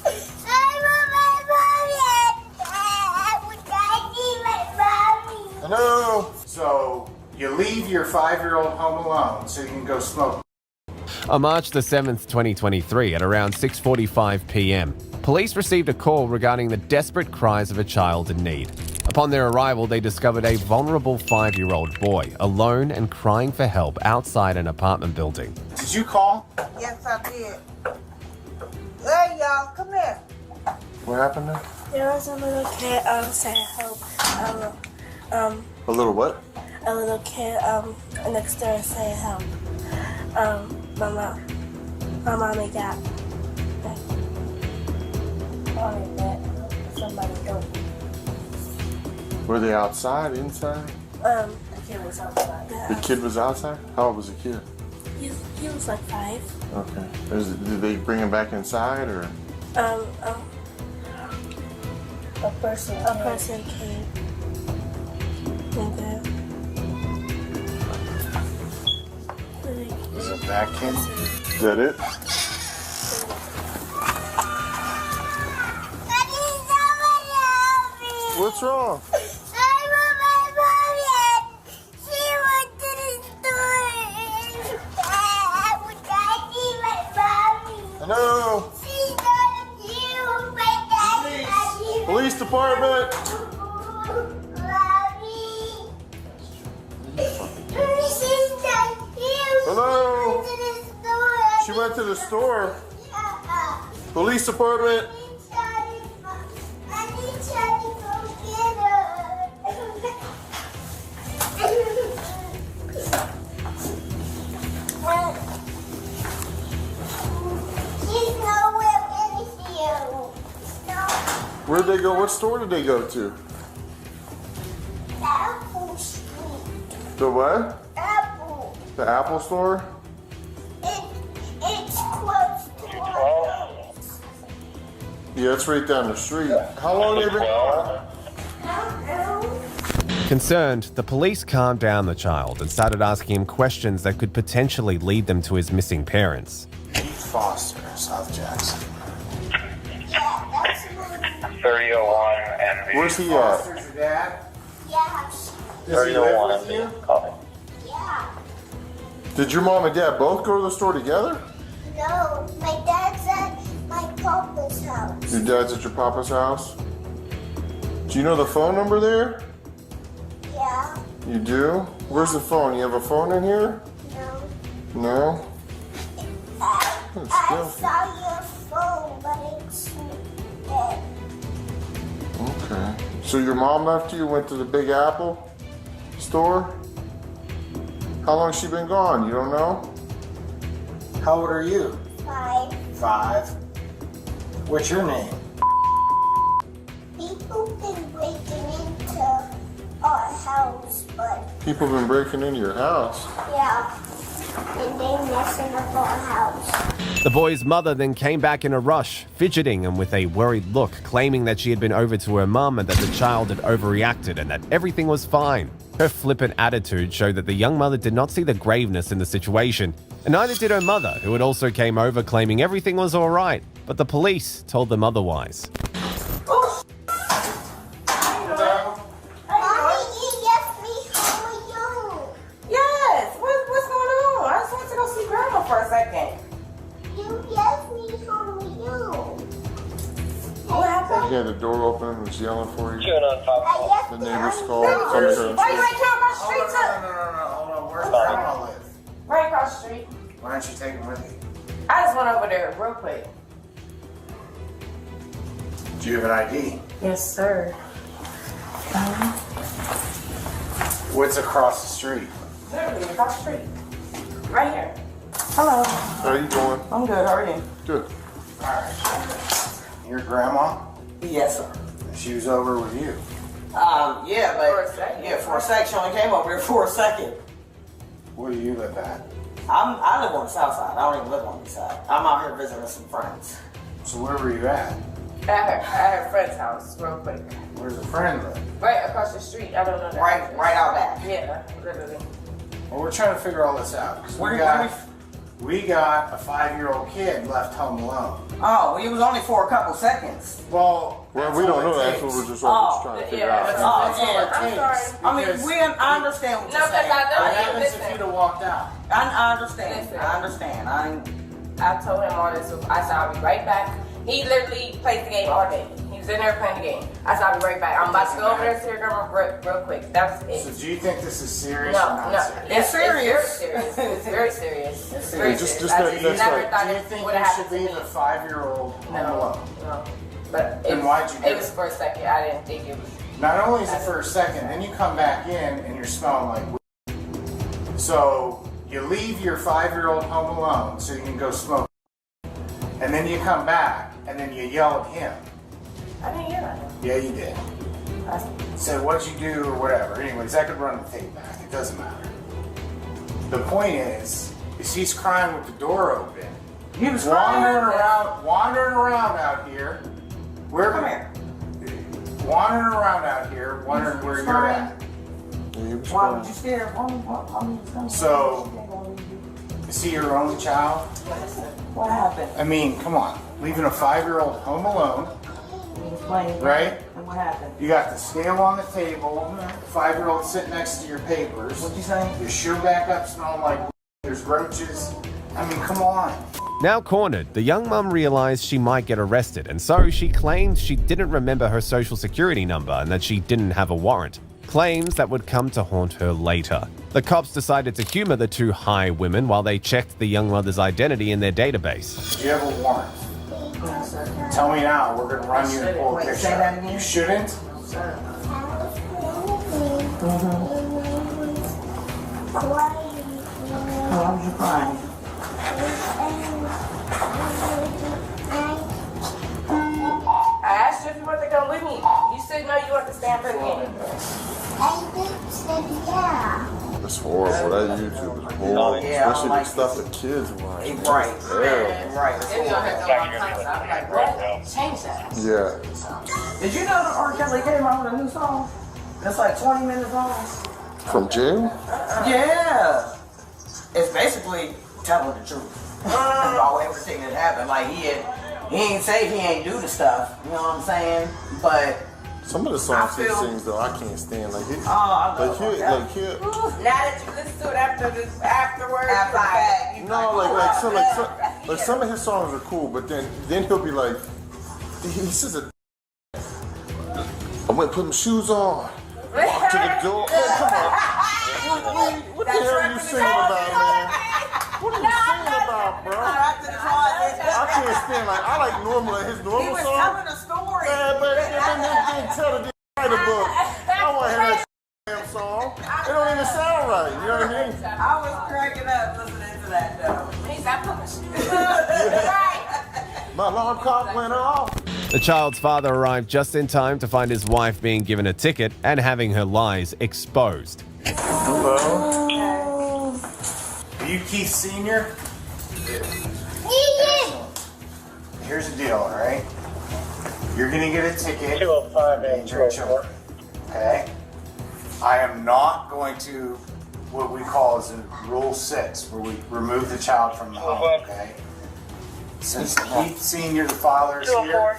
Hello? So, you leave your 5-year-old home alone so you can go smoke. On March the 7th, 2023, at around 6:45 p.m., police received a call regarding the desperate cries of a child in need. Upon their arrival, they discovered a vulnerable 5-year-old boy, alone and crying for help outside an apartment building. Did you call? Yes, I did. Hey, y'all, come here. What happened there? There was a little kid saying help. A little what? A little kid next door saying help. My mommy got somebody go. Were they outside, inside? The kid was outside. The kid was outside? How old was the kid? He was like 5. Okay. Did they bring him back inside or? A person came. Was it that kid? Is that it? What's wrong? Hello? Police department! Hello? She went to the store. Police department. Where'd they go? What store did they go to? Apple Street. The what? Apple. The Apple store? It's close to our house. Yeah, it's right down the street. How long have they been gone? Concerned, the police calmed down the child and started asking him questions that could potentially lead them to his missing parents. Pete Foster, South Jackson. 3001 and Where's he at? Foster's your dad? Yes. Does he live with you? Yeah. Did your mom and dad both go to the store together? No, my dad's at my papa's house. Your dad's at your papa's house? Do you know the phone number there? Yeah. You do? Where's the phone? You have a phone in here? No. No? I saw your phone, but it's dead. Okay. So your mom left you, went to the Big Apple store? How long has she been gone? You don't know? How old are you? 5. 5. What's your name? People been breaking into our house, but People have been breaking into your house. yeah, and they messing up our house. The boy's mother then came back in a rush, fidgeting and with a worried look, claiming that she had been over to her mum and that the child had overreacted and that everything was fine. Her flippant attitude showed that the young mother did not see the graveness in the situation, and neither did her mother, who had also came over claiming everything was all right, but the police told them otherwise. Yes. What's going on? I just went to go see Grandma for a second. You left me home with you. What happened? You had the door open and was yelling for you. I The neighbors called. Why you ain't come across the street No, hold on. Where's Grandma live? Right across the street. Why don't you take him with you? I just went over there real quick. Do you have an ID? Yes, sir. What's across the street? Literally across the street. Right here. Hello. How you doing? I'm good. How are you? Good. Alright. Your grandma? Yes, sir. She was over with you. Yeah, but for a second, she only came over here for a second. Where do you live at? I live on the south side. I don't even live on the east side. I'm out here visiting some friends. So where were you at? At her friend's house, real quick. Where's a friend live? Right across the street. I don't know that. Right out back. Yeah, literally. Well, we're trying to figure all this out. 'Cause we got a 5-year-old kid left home alone. Oh, he was only for a couple seconds. Well, we don't know. That's what we're just trying to figure out. That's all it I'm takes. sorry. I understand what you're saying. What happens if you'd have walked out? I understand. I understand. I told him all this. I said I'll be right back. He literally plays the game all day. He was in there playing the game. I said I'll be right back. I'm about to go over there to your grandma real quick. That was it. So do you think this is serious or not serious? It's serious. It's very serious. It's very serious. Just that, I never thought Do you it think would you have should happened to leave me. a 5-year-old home alone? No. But Then why'd you do it was for a second. I didn't think it was. Not only is it for a second, then you come back in and you're smelling like weed. So you leave your 5-year-old home alone so you can go smoke. And then you come back and then you yell at him. I didn't hear that. Yeah, you did. Said what'd you do or whatever. Anyways, I could run the tape back. It doesn't matter. The point is he's crying with the door open. He was wandering around out here. Come here. Wandering around out here, wondering where you're at. Why would you stare at me? So, is he your only child? What happened? I mean, come on. Leaving a 5-year-old home alone, right? And what happened? You got the scale on the table, 5-year-old sitting next to your papers. What'd you say? Your shoe back up smelling like there's roaches. I mean, come on. Now cornered, the young mum realized she might get arrested, and so she claimed she didn't remember her social security number and that she didn't have a warrant. Claims that would come to haunt her later. The cops decided to humor the two high women while they checked the young mother's identity in their database. Do you have a warrant? Tell me now. We're going to run you and pull a picture. Say that again? You shouldn't? Why was you crying? I asked you if you want to go come with me. You still know you want to stand for me. It's horrible. That YouTube is horrible. Yeah, Especially like the stuff that kids watch. Right. Terrible. Right. Maybe I'll have to I'm like, what? Change that. Yeah. Did you know that R. Kelly came out with a new song? It's like 20 minutes long. From jail? Yeah. It's basically telling the truth about everything that happened. Like he ain't say he ain't do the stuff. You know what I'm saying? But Some of the songs he sings though, I can't stand. Like, I love here. Now that you listen to it afterwards, like some of his songs are cool, but then he'll be like, he says a. I went and put my shoes on. Walk to the door. Oh, come on. What the hell are you singing about, man? What are you singing about, bro? I can't stand his normal he was song. telling a story. Yeah, but then tell the write a book. I want to hear that damn song. It don't even sound right. You know what I mean? I was cracking up listening to that though. He's not pushing. My alarm clock went off. The child's father arrived just in time to find his wife being given a ticket and having her lies exposed. Hello. Are you Keith Sr.? Here's the deal, all right? You're gonna get a ticket. 205 children. Okay? I am not going to what we call as a Rule 6, where we remove the child from the home, okay? Since Keith Sr., the father, is here,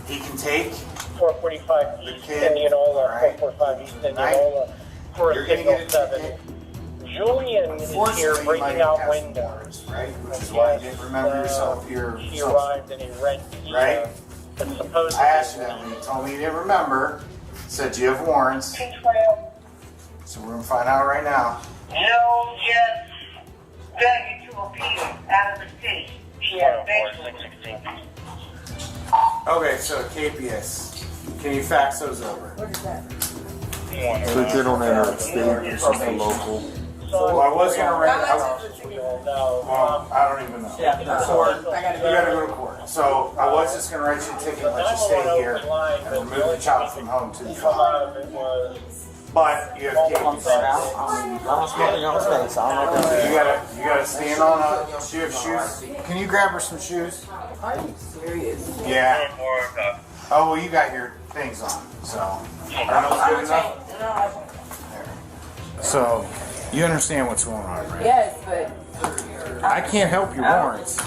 he can take 445 the East kid, Indianola, right? 445 East Tonight, Indianola, for you're a gonna signal get a 7. ticket. Julian is here Unfortunately, breaking you out might have some windows. words, right? Which is why you didn't remember yourself. He arrived in a red Kia, right? but supposedly I asked you that when you told me you didn't remember. Said you have warrants. So we're gonna find out right now. No, yes. Value to appeal out of the city. Okay, so KPS. Can you fax those over? What is that? So they don't enter at state, it's just a local. Well, I was gonna write. no. Well, I don't even know. Yeah, court. I gotta You gotta go to court. So I was just gonna write you a ticket and let you stay here and remove the child from home to the phone. But you have KPS. You gotta stand on up. Do you have shoes? Can you grab her some shoes? Are you serious? Yeah. Oh well, you got your things on, so. Are those good enough? So, you understand what's going on, right? Yes, but I can't help your warrants.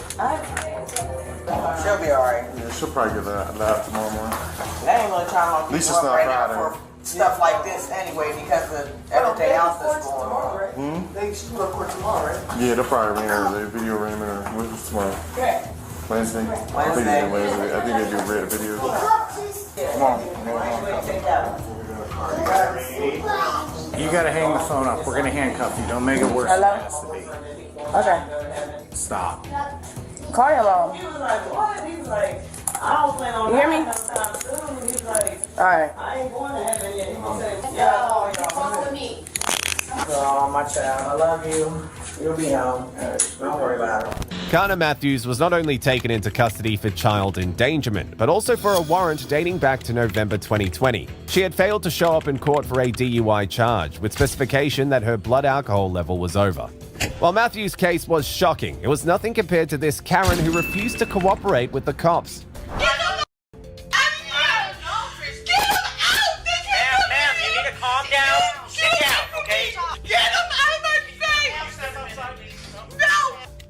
she'll be alright. Yeah, she'll probably get that tomorrow morning. That ain't gonna try At least it's not Friday. for stuff like this anyway because of everything else that's going on. They should go to court tomorrow, right? Yeah, they'll probably render the video arraignment or what's tomorrow? Yeah. Wednesday? I think they do Wednesday. I think they do red videos. Come on. You gotta hang the phone up. We're gonna handcuff you. Don't make it worse than it has to be. Okay. Stop. Call your mom. You hear me? Alright. Oh, my child, I love you. You'll be home. Don't worry about it. Kana Matthews was not only taken into custody for child endangerment, but also for a warrant dating back to November 2020. She had failed to show up in court for a DUI charge, with specification that her blood alcohol level was over. While Matthews' case was shocking, it was nothing compared to this Karen who refused to cooperate with the cops.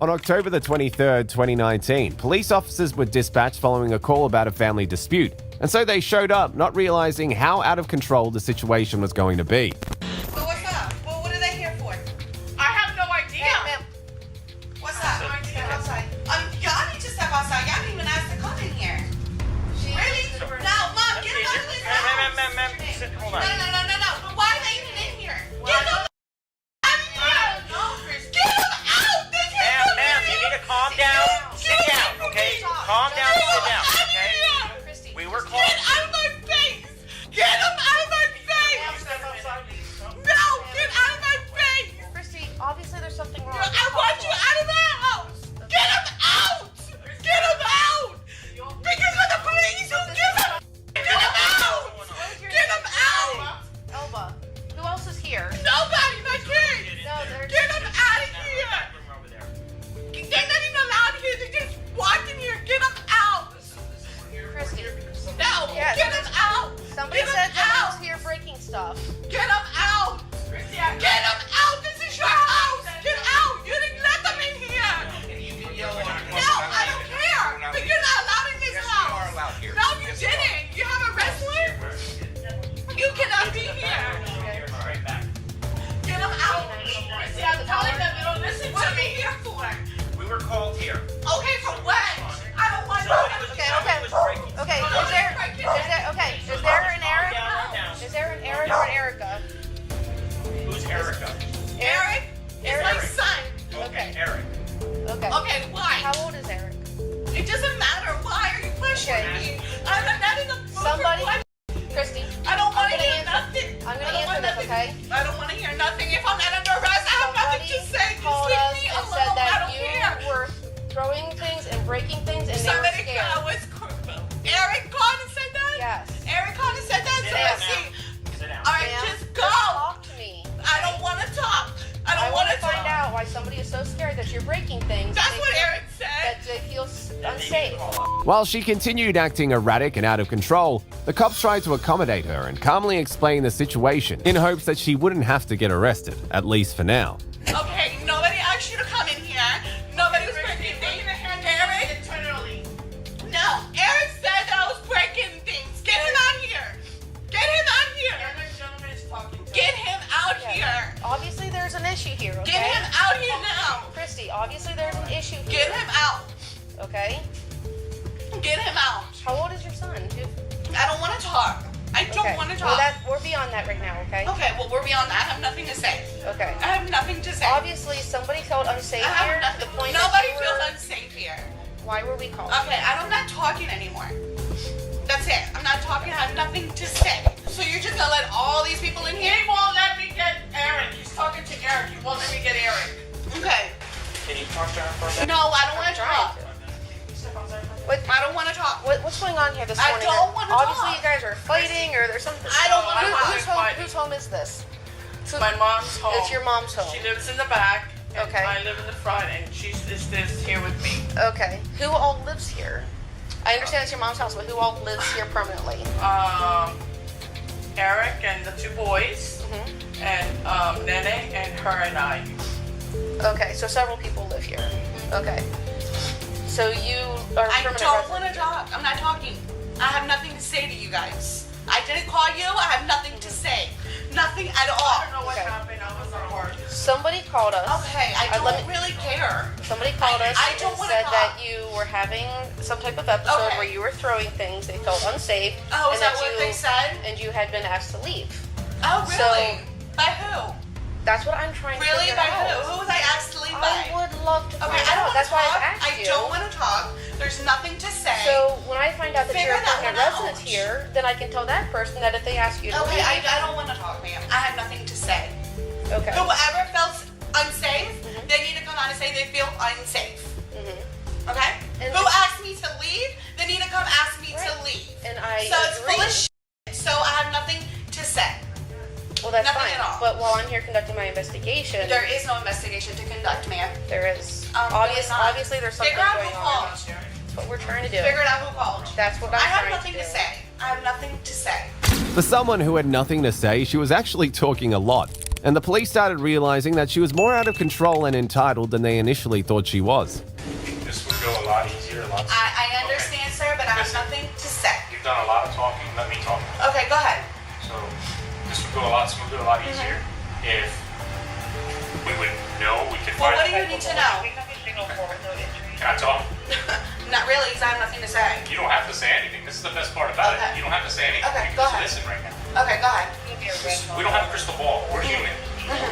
On October the 23rd, 2019, police officers were dispatched following a call about a family dispute, and so they showed up, not realizing how out of control the situation was going to be. Well, what's up? Well, what are they here for? I have no idea. Ma'am. What's up? Step outside. Y'all need to step outside. Y'all didn't even ask to come in here. Really? No, Mom, get them out of this house. Ma'am, hold on. No. But why are they even in here? Get them calm down, sit down, okay? Calm down and sit down, okay? We were called. Get out of my face! Get him out of my face! why somebody is so scared that you're breaking things. That's what Eric said. That they feel unsafe. While she continued acting erratic and out of control, the cops tried to accommodate her and calmly explain the situation in hopes that she wouldn't have to get arrested, at least for now. Okay, nobody asked you to come in here. Nobody was breaking things. Eric? Internally. No, Eric said that I was breaking things. Get him out here. Get him out here. Get him out here. Obviously, there's an issue here, okay? Get him out here now. Christy, obviously, there's an issue here. Get him out. Okay? Get him out. How old is your son? I don't want to talk. I don't want to talk. Well, we're beyond that right now, okay? Okay, well, we're beyond that. I have nothing to say. Okay. I have nothing to say. Obviously, somebody felt unsafe here to the point Nobody that feels unsafe here. Why were we called? Okay, I'm not talking anymore. That's it. I'm not talking. I have nothing to say. So you're just gonna let all these people in here? He won't let me get Eric. He's talking to Eric. He won't let me get Eric. Okay. Can you talk to her for a second? No, I don't want to talk. I don't want to talk. What's going on here this morning? I don't want to talk. Obviously, you guys are fighting, or there's something. I don't want to talk. Whose home is this? My mom's home. It's your mom's home. She lives in the back. And Okay. I live in the front, and she is here with me. Okay. Who all lives here? I understand it's your mom's house, but who all lives here permanently? Eric and the two boys, and Nene and her and I. Okay, so several people live here. Okay. So you are I permanent don't want resident. to talk. I'm not talking. I have nothing to say to you guys. I didn't call you. I have nothing to say. Nothing at all. I don't know what happened. I was at work. Somebody called us. Okay, I don't really care. Somebody called us I don't and wanna said talk. that you were having some type of episode where you were throwing things. They felt unsafe. Oh, is and that what they said? And you had been asked to leave. Oh, really? By who? That's what I'm trying to Really? figure By out. who? Who was I asked to leave by? I would love to find Okay, I don't out. want That's to why talk. I've asked you. I don't want to talk. There's nothing to say. So when I find out that Figure you're a that permanent one resident out. here, then I can tell that person that if they ask you to Okay, leave. I don't want to talk, ma'am. I have nothing to say. Okay. Whoever felt unsafe, they need to come out and say they feel unsafe. Okay? Who asked me to leave, they need to come ask me to leave. And I So it's agree. full of shit. So I have nothing to say. Well, that's Nothing fine. at all. But while I'm here conducting my investigation, There is no investigation to conduct, ma'am. there is. Really not. Obviously, there's something Figure out going who on. called. That's what we're trying to do. Figure out who called. That's what I I'm have trying nothing to to do. say. I have nothing to say. For someone who had nothing to say, she was actually talking a lot, and the police started realizing that she was more out of control and entitled than they initially thought she was. This would go a lot easier, a lot smoother. I understand, sir, but I have nothing to say. You've done a lot of talking, let me talk. Okay, go ahead. So this would go a lot smoother, a lot easier if we would know, we could Well, find. what do you need to know? Can I talk? Not really, because I have nothing to say. You don't have to say anything. This is the best part about it. You don't have to say anything. Okay, You go can ahead. just listen right now. Okay, go ahead. We don't have a crystal ball. We're human.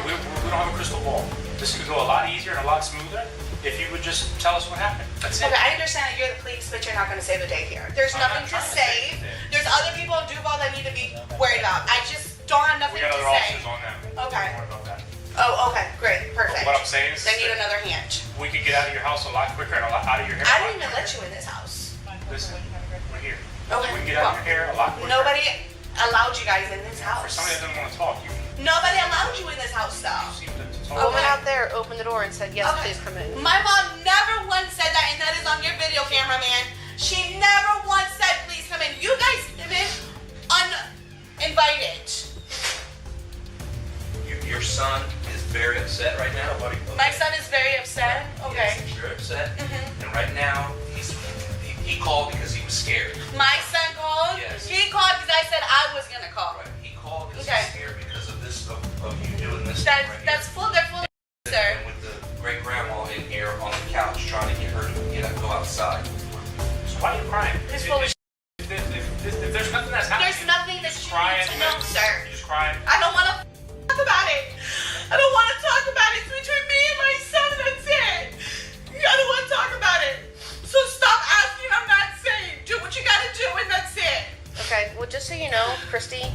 We don't have a crystal ball. This could go a lot easier and a lot smoother if you would just tell us what happened. That's it. Okay, I understand that you're the police, but you're not going to save the day here. There's I'm nothing not to trying to save. save the day. There's other people in Duval that need to be worried about. I just don't have nothing We got to other say. officers on them. Okay. Don't worry about that. Oh, okay, great, perfect. What I'm saying is They need that another hand. we could get out of your house a lot quicker and a lot out of your hair. I a lot didn't even quicker. let you in this house. Listen, we're here. Okay. We can get out of your hair a lot quicker. Nobody allowed you guys in this For house. somebody that doesn't want to talk, you Nobody allowed you in this house, though. seem to A talk. woman out there opened the door and said, yes, Okay. please come in. My mom never once said that, and that is on your video camera, man. She never once said, please come in. You guys came in uninvited. Your son is very upset right now, buddy. My son is very upset. Okay. Yes, you're upset. Mhm. And right now, he called because he was scared. My son called. Yes. He called because I said I was gonna call. He called because Okay. he's scared because of this, of you doing this That's thing right that's full. They're full of sir. And with the great grandma in here on the couch trying to get her to get up, go outside. So why are you crying? It's full of If there's nothing that's happening, There's nothing that you crying, need to know, sir. you're just crying. I don't want to talk about it. I don't want to talk about it. It's between me and my son. That's it. I don't want to talk about it. So stop asking. I'm not saying. Do what you got to do, and that's it. Okay, well, just so you know, Christy,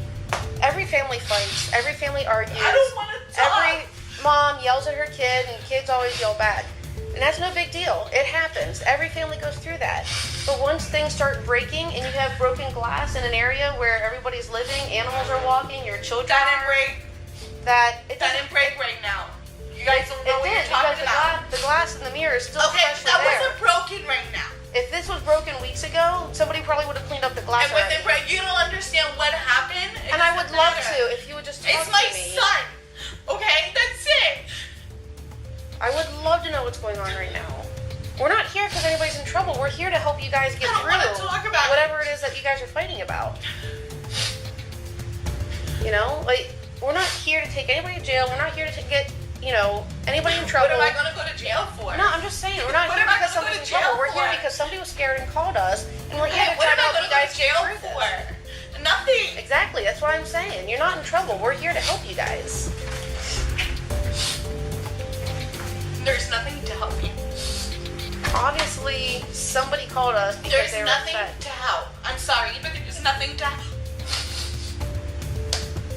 every family fights. Every family argues. I don't want to talk. Every mom yells at her kid, and kids always yell back. And that's no big deal. It happens. Every family goes through that. But once things start breaking and you have broken glass in an area where everybody's living, animals are walking, your children That didn't break. that it That doesn't didn't break right now. You guys don't know what you're talking glass in the mirror is still freshly that there. wasn't broken right now. If this was broken weeks ago, somebody probably would have cleaned up the glass And already. you don't understand what happened. And I would love to if you would just talk It's my to me. son. Okay, that's it. I would love to know what's going on right now. We're not here because anybody's in trouble. We're here to help you guys get through whatever it is that you guys are fighting about. You know, like, we're not here to take anybody to jail. We're not here to get, you know, anybody in trouble. What am I going to go to jail for? No, I'm just saying, we're not What here am I because gonna go somebody's to in trouble. jail We're here for? because somebody was scared and called us, and we're here Okay, to what try am to I help going you to go guys to get jail through this. for? Nothing. Exactly, that's what I'm saying. You're not in trouble. We're here to help you guys. There's nothing to help you. Obviously, somebody called us because There's they were nothing upset. to help. I'm sorry, but there's nothing to help.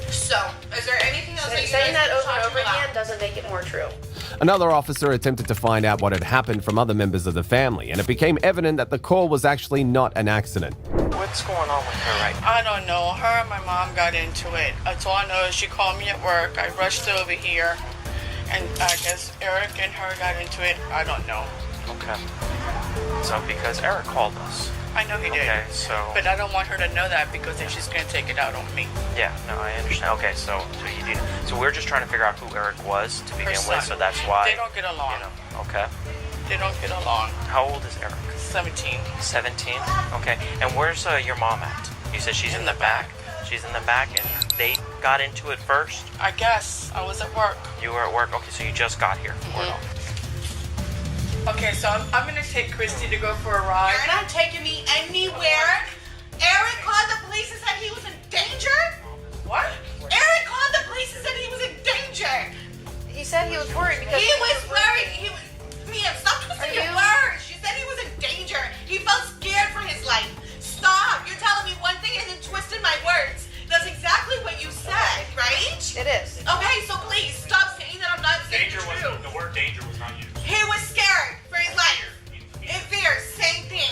So, is there anything else that you Saying guys that over and talk over about? again doesn't make it more true. Another officer attempted to find out what had happened from other members of the family, and it became evident that the call was actually not an accident. What's going on with her right now? I don't know. Her and my mom got into it. That's all I know is she called me at work. I rushed over here, and I guess Eric and her got into it. I don't know. Okay. So because Eric called us. I know he did. Okay, so. But I don't want her to know that because then she's going to take it out on me. Yeah, no, I understand. Okay, so you do. So we're just trying to figure out who Eric was to begin with. So that's why. They don't get along. You know, okay. They don't get along. How old is Eric? 17. 17. Okay. And where's your mom at? You said she's in the back. She's in the back, and they got into it first. I guess I was at work. You were at work. Okay, so you just got here. Okay, so I'm going to take Christy to go for a ride. You're not taking me anywhere. Eric called the police and said he was in danger? What? Eric called the police and said he was in danger. He said he was worried because he was worried. Mia, stop twisting your words. She said he was in danger. He felt scared for his life. Stop. You're telling me one thing and then twisting my words. That's exactly what you said, right? It is. Okay, so please stop saying that I'm not saying Danger the truth. was the word danger was not used. He was scared for his life. In fear, same thing.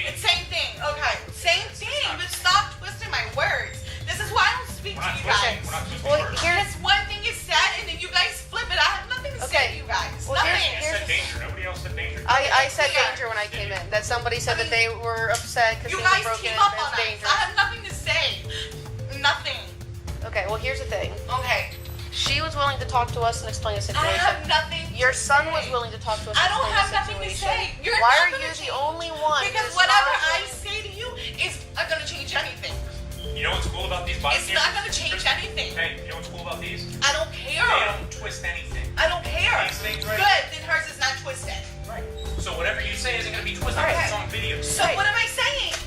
It's same thing. Okay, same thing. But stop twisting my words. This is why I don't speak to you guys. Well, here's one thing is said, and then you guys flip it. I have nothing to say to you guys. Well, nothing. You said danger. Nobody else said danger. I said danger when I came in. That somebody said that they were upset because You things guys were broken keep and up on it's us. dangerous. I have nothing to say. Nothing. Okay, well, here's the thing. Okay. She was willing to talk to us and explain the situation. I have nothing. Your son was willing to talk to us. I and don't explain have the nothing to situation. say. You're Why not are gonna you change- the only one? Because who's whatever not I willing- say to you is not gonna change anything. You know what's cool about these body It's cameras? not gonna change anything. Hey, you know what's cool about these? I don't care. They don't twist anything. I don't care. These things right Good. Then hers is not twisted. Right. So whatever you say isn't gonna be twisted. Okay. It's on video. So what am I saying?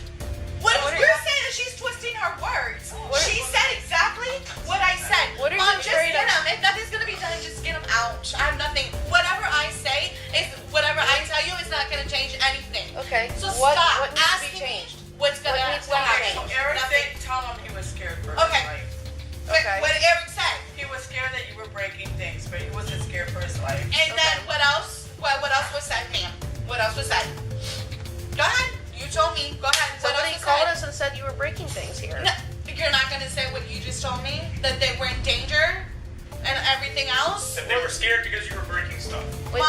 You're saying that she's twisting her words. She said exactly what I said. What are Mom, you just afraid get of? him. If nothing's gonna be done, just get him out. I have nothing. Whatever I say is whatever I tell you is not gonna change anything. Okay. So What stop needs to be asking me changed? what's gonna needs to be happen. changed? Eric Nothing. did tell him he was scared for his Okay. life. Okay. What did Eric say? He was scared that you were breaking things, but he wasn't scared for his life. And then what else? What else was said, ma'am? What else was said? Go ahead. You told me. Go ahead. What Somebody else was called said? us and said you were breaking things here. No, you're not gonna say what you just told me? That they were in danger and everything else? That they were scared because you were breaking stuff. When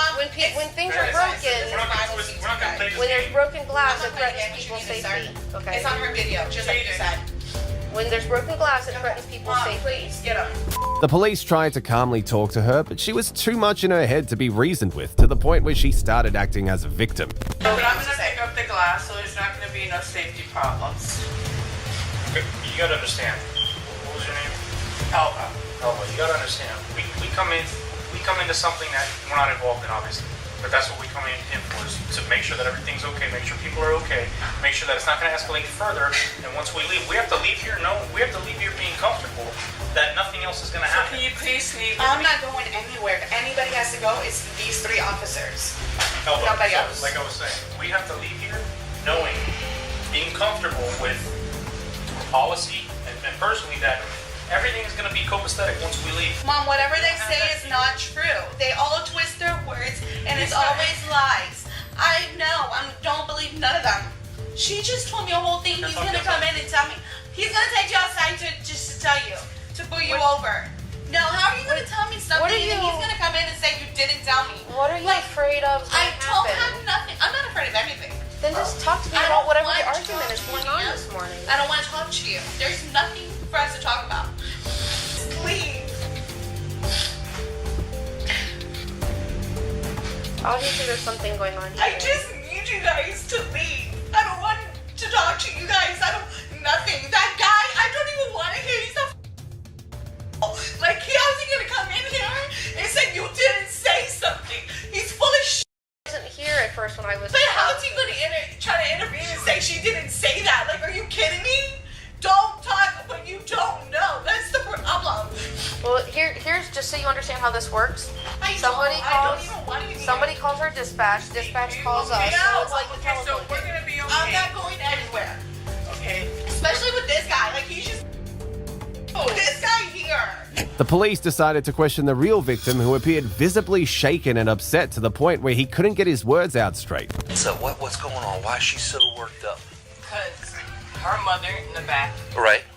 things are broken, when there's broken glass, it threatens people's safety. Okay. It's on her video, just like you said. When there's broken glass, it threatens people's safety. Please, get up. The police tried to calmly talk to her, but she was too much in her head to be reasoned with, to the point where she started acting as a victim. So I'm gonna pick up the glass, so there's not gonna be no safety problems. You gotta understand. What was your name? Elva. Elva. You gotta understand. We come into something that we're not involved in, obviously. But that's what we come in for, is to make sure that everything's okay, make sure people are okay, make sure that it's not going to escalate further. And once we leave, we have to leave here being comfortable that nothing else is going to happen. Can you please leave? I'm not going anywhere. If anybody has to go, it's these three officers. Elva, Nobody so, else. like I was saying, we have to leave here knowing, being comfortable with policy and personally that everything is going to be copacetic once we leave. Mom, whatever they say is not true. They all twist their words, and it's always lies. I know. I don't believe none of them. She just told me a whole thing. He's gonna come in and tell me. He's gonna take you outside to tell you, to pull you over. Now, how are you going to tell me something and then he's going to come in and say you didn't tell me? What are you afraid of? I don't have nothing. I'm not afraid of anything. Then just talk to me about whatever the argument is going on this morning. I don't want to talk to you. There's nothing for us to talk about. Please. Obviously, there's something going on here. I just need you guys to leave. I don't want to talk to you guys. Nothing. That guy, I don't even want to hear. He's a like, how's he gonna come in here and say you didn't say something? He's full of shit. I wasn't here at first when I was. But how's he gonna try to intervene and say she didn't say that? Like, are you kidding me? Don't talk what you don't know. That's the problem. Well, here's just so you understand how this works. Somebody calls our dispatch. Dispatch calls us. So it's like the telephone. So we're gonna be okay. I'm not going anywhere. Okay. Especially with this guy. Like, he's just. Oh, this guy here. The police decided to question the real victim, who appeared visibly shaken and upset to the point where he couldn't get his words out straight. So what's going on? Why is she so worked up? Because her mother in the back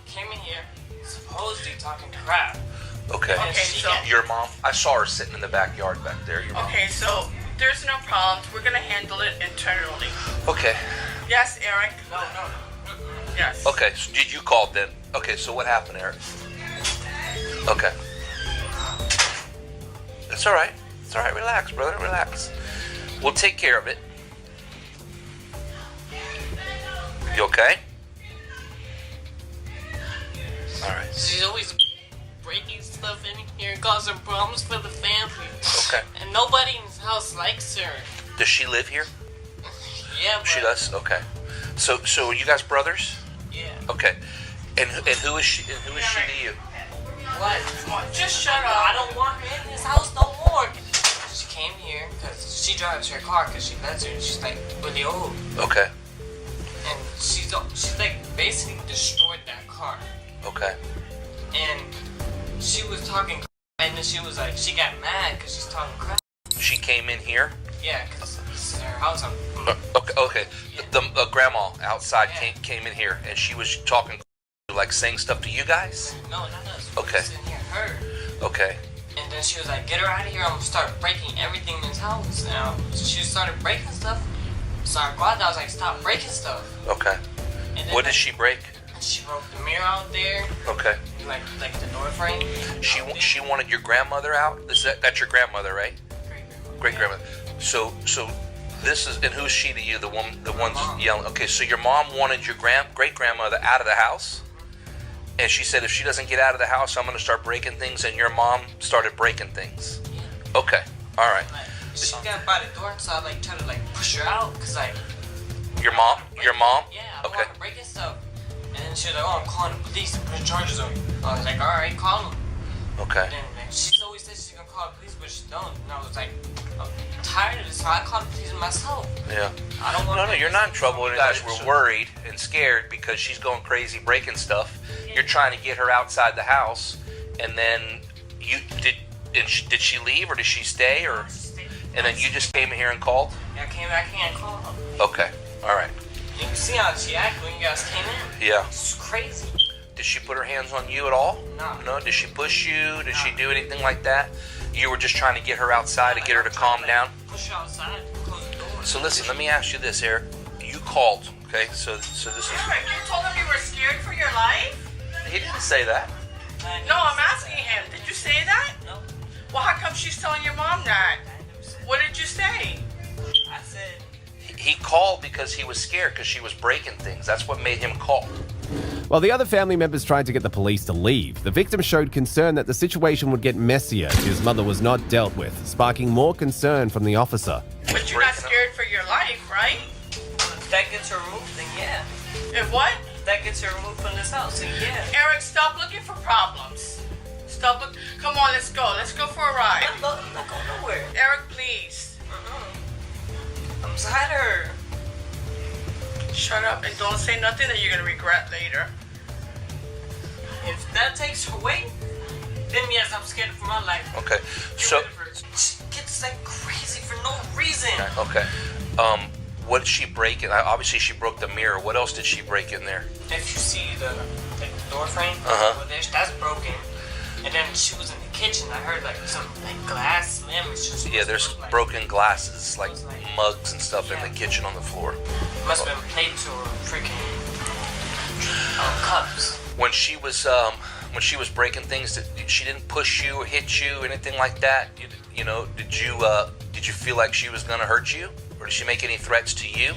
came in here supposedly talking crap. Okay. So your mom? I saw her sitting in the backyard back there. Your mom. Okay, so there's no problems. We're gonna handle it internally. Okay. Yes, Eric? No. Yes. Okay, so did you call then? Okay, so what happened, Eric? Okay. It's all right. It's all right. Relax, brother. Relax. We'll take care of it. You okay? All right. She's always breaking stuff in here and causing problems for the family. Okay. And nobody in this house likes her. Does she live here? Yeah, but She does? Okay. So are you guys brothers? Yeah. Okay. And who is she? And who is she to you? What? Just shut up. I don't want her in this house no more. She came here because she drives her car because she lets her. She's like really old. Okay. And she's like basically destroyed that car. Okay. And she was talking, and then she was like, she got mad because she's talking crap. She came in here? Yeah, because this is her house. Okay. The grandma outside came in here, and she was talking, like saying stuff to you guys? No, not us. Okay. Sitting here, her. Okay. And then she was like, get her out of here. I'm going to start breaking everything in this house. And she started breaking stuff. So I got out. I was like, stop breaking stuff. Okay. And then What did she break? She broke the mirror out there. Okay. Like the door frame. She wanted your grandmother out? That's your grandmother, right? Great grandmother. So this is, and who's she to you? The one's yelling. Okay, so your mom wanted your great grandmother out of the house, and she said if she doesn't get out of the house, I'm gonna start breaking things. And your mom started breaking things. Yeah. Okay. All right. She got by the door, so I like tried to like push her out because like. Your mom? Yeah, I don't want her breaking stuff. And then she was like, oh, I'm calling the police to put charges on me. I was like, all right, call them. Okay. And then she always says she's gonna call the police, but she don't. And I was like, I'm tired of this, so I called the police myself. Yeah. I don't want. No, you're not in trouble. You guys were worried and scared because she's going crazy, breaking stuff. Yeah. You're trying to get her outside the house, and then did she leave or did she stay or? And then you just came in here and called? Yeah, I came back here and called. Okay. All right. You can see how she acted when you guys came in. Yeah. It's crazy. Did she put her hands on you at all? No. No? Did she push you? Did she do anything like that? You were just trying to get her outside to get her to calm down? Push her outside, close the door. So listen, let me ask you this, Eric. You called, okay? So this is... Eric, you told him you were scared for your life? He didn't say that. No, I'm asking him. Did you say that? No. Well, how come she's telling your mom that? What did you say? I said... He called because he was scared because she was breaking things. That's what made him call. While the other family members tried to get the police to leave, the victim showed concern that the situation would get messier if his mother was not dealt with, sparking more concern from the officer. But you're not scared for your life, right? If that gets her removed, then yeah. If what? If that gets her removed from this house, then yeah. Eric, stop looking for problems. Stop look. Come on, let's go. Let's go for a ride. I'm not going nowhere. Eric, please. I'm tired of her. Shut up and don't say nothing that you're gonna regret later. If that takes her away, then yes, I'm scared for my life. Okay, so... She gets like crazy for no reason. Okay. What did she break in? Obviously, she broke the mirror. What else did she break in there? If you see the door frame, that's broken. And And then she was in the kitchen. I heard like some like glass slam. Yeah, there's broken glasses, like mugs and stuff in the kitchen on the floor. Must have been plates or freaking cups. When she was breaking things, she didn't push you or hit you or anything like that. You know, did you feel like she was gonna hurt you, or did she make any threats to you?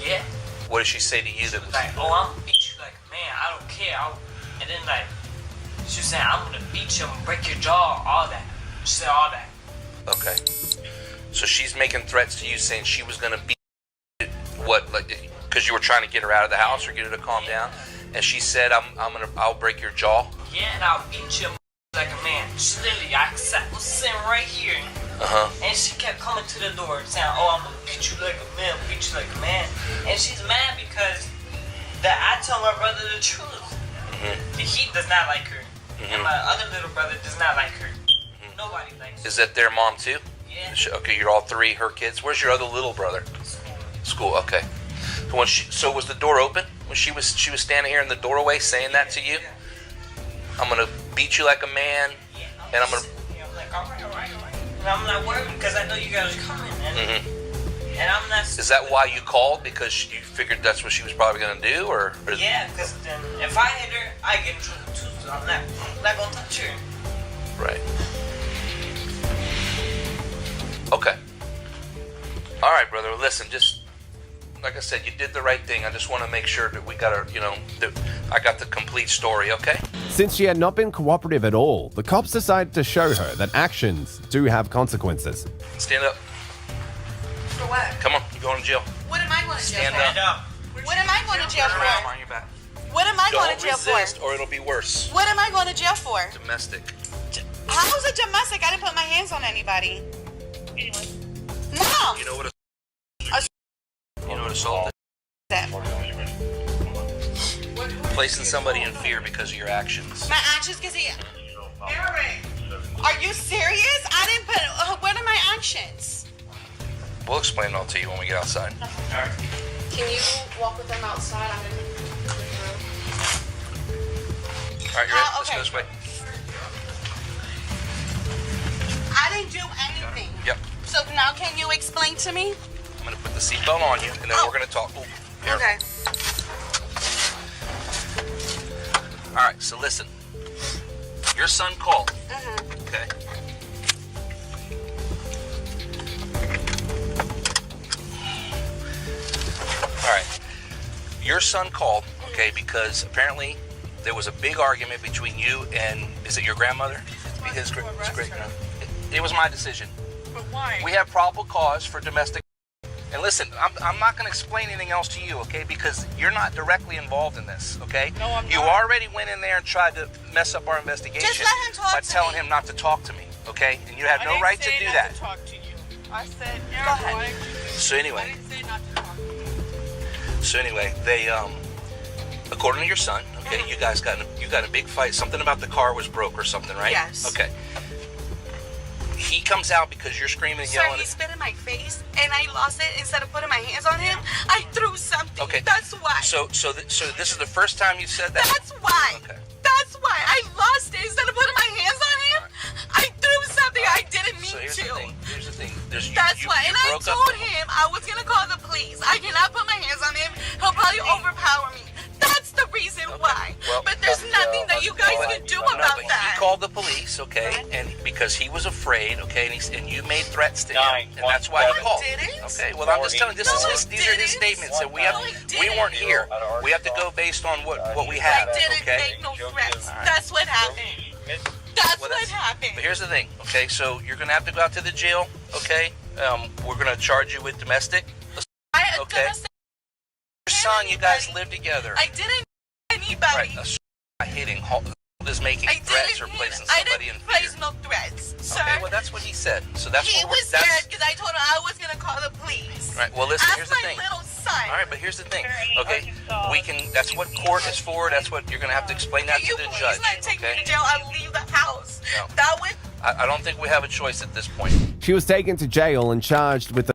Yeah. What did she say to you? That was like, oh, I'm gonna beat you like a man. I don't care. And then like, she was saying, I'm gonna beat you. I'm gonna break your jaw. All that. She said all that. Okay. So she's making threats to you, saying she was gonna beat you, what, like, because you were trying to get her out of the house or get her to calm down, and she said, I'll break your jaw. Yeah, and I'll beat you like a man. She literally, was sitting right here. And she kept coming to the door saying, oh, I'm gonna beat you like a man, beat you like a man. And she's mad because I tell my brother the truth. He does not like her. And my other little brother does not like her. Nobody likes her. Is that their mom too? Yeah. Okay, you're all three her kids. Where's your other little brother? School. Okay. So was the door open when she was standing here in the doorway saying that to you? I'm gonna beat you like a man, and I'm gonna. I'm like, all right. And I'm not worried because I know you guys are coming, and I'm not. Is that why you called? Because you figured that's what she was probably gonna do, or? Yeah, because then if I hit her, I get in trouble too. So I'm not gonna touch her. Right. Okay. All right, brother. Listen, just like I said, you did the right thing. I just want to make sure that we got I got the complete story. Okay. Since she had not been cooperative at all, the cops decided to show her that actions do have consequences. Stand up. For what? Come on, you're going to jail. What am I going to jail for? Stand up. What am I going to jail Turn around for? on your back. What am I going to jail Don't resist, for? or it'll be worse. What am I going to jail for? Domestic. How's it domestic? I didn't put my hands on anybody. No. You know what assault is? Placing somebody in fear because of your actions. My actions, because Eric, are you serious? I didn't put. What are my actions? We'll explain it all to you when we get outside. Can you walk with them outside? I'm in the room. All right, you ready? Let's go this way. I didn't do anything. Yep. So now can you explain to me? I'm going to put the seatbelt on you, and then we're going to talk. Here. Okay. All right, so listen. Your son called. Okay. All right. Your son called, okay, because apparently there was a big argument between you and, is it your grandmother? His great grandmother. It was my decision. But why? We have probable cause for domestic. And listen, I'm not going to explain anything else to you, okay? Because you're not directly involved in this, okay? No, I'm not. You already went in there and tried to mess up our investigation. Just let him talk by to telling me. him not to talk to me, okay? And you have no right to do that. To talk to you. I said, Go ahead. So anyway. I didn't say not to talk to you. So anyway, they according to your son, okay, you guys got a big fight. Something about the car was broke or something, right? Yes. Okay. He comes out because you're screaming and yelling. Sir, he spit in my face, and I lost it. Instead of putting my hands on him, I threw something. Okay. That's why. So this is the first time you said that? That's why. Okay. That's why I lost it. Instead of putting my hands on him, I threw something I didn't mean Here's to. the thing. That's why. And I told him I was gonna call the police. I cannot put my hands on him. He'll probably overpower me. That's the reason why. Well, but there's nothing that you guys can do about but that. He called the police, okay, and because he was afraid, okay, and you made threats to him, and that's why he called. Okay, well I'm just telling you, these are his statements, and we weren't here. We have to go based on what we have. I didn't okay? make no threats. That's what happened. That's what happened. But here's the thing, okay, so you're gonna have to go out to the jail, okay? We're gonna charge you with domestic. Okay. Your son, you guys live together. I didn't anybody. Right, not hitting. Is making threats or placing somebody in fear. I didn't place no threats, sir. Okay, well that's what he said. So that's he what was scared because I told him I was gonna call the police. Right. Well, listen. Here's the That's thing. my little son. All right, but here's the thing. Okay, we can. That's what court is for. That's what you're gonna have to explain that to the judge. Please not take me to jail. I'll leave the house. No. That would. I don't think we have a choice at this point. She was taken to jail and charged with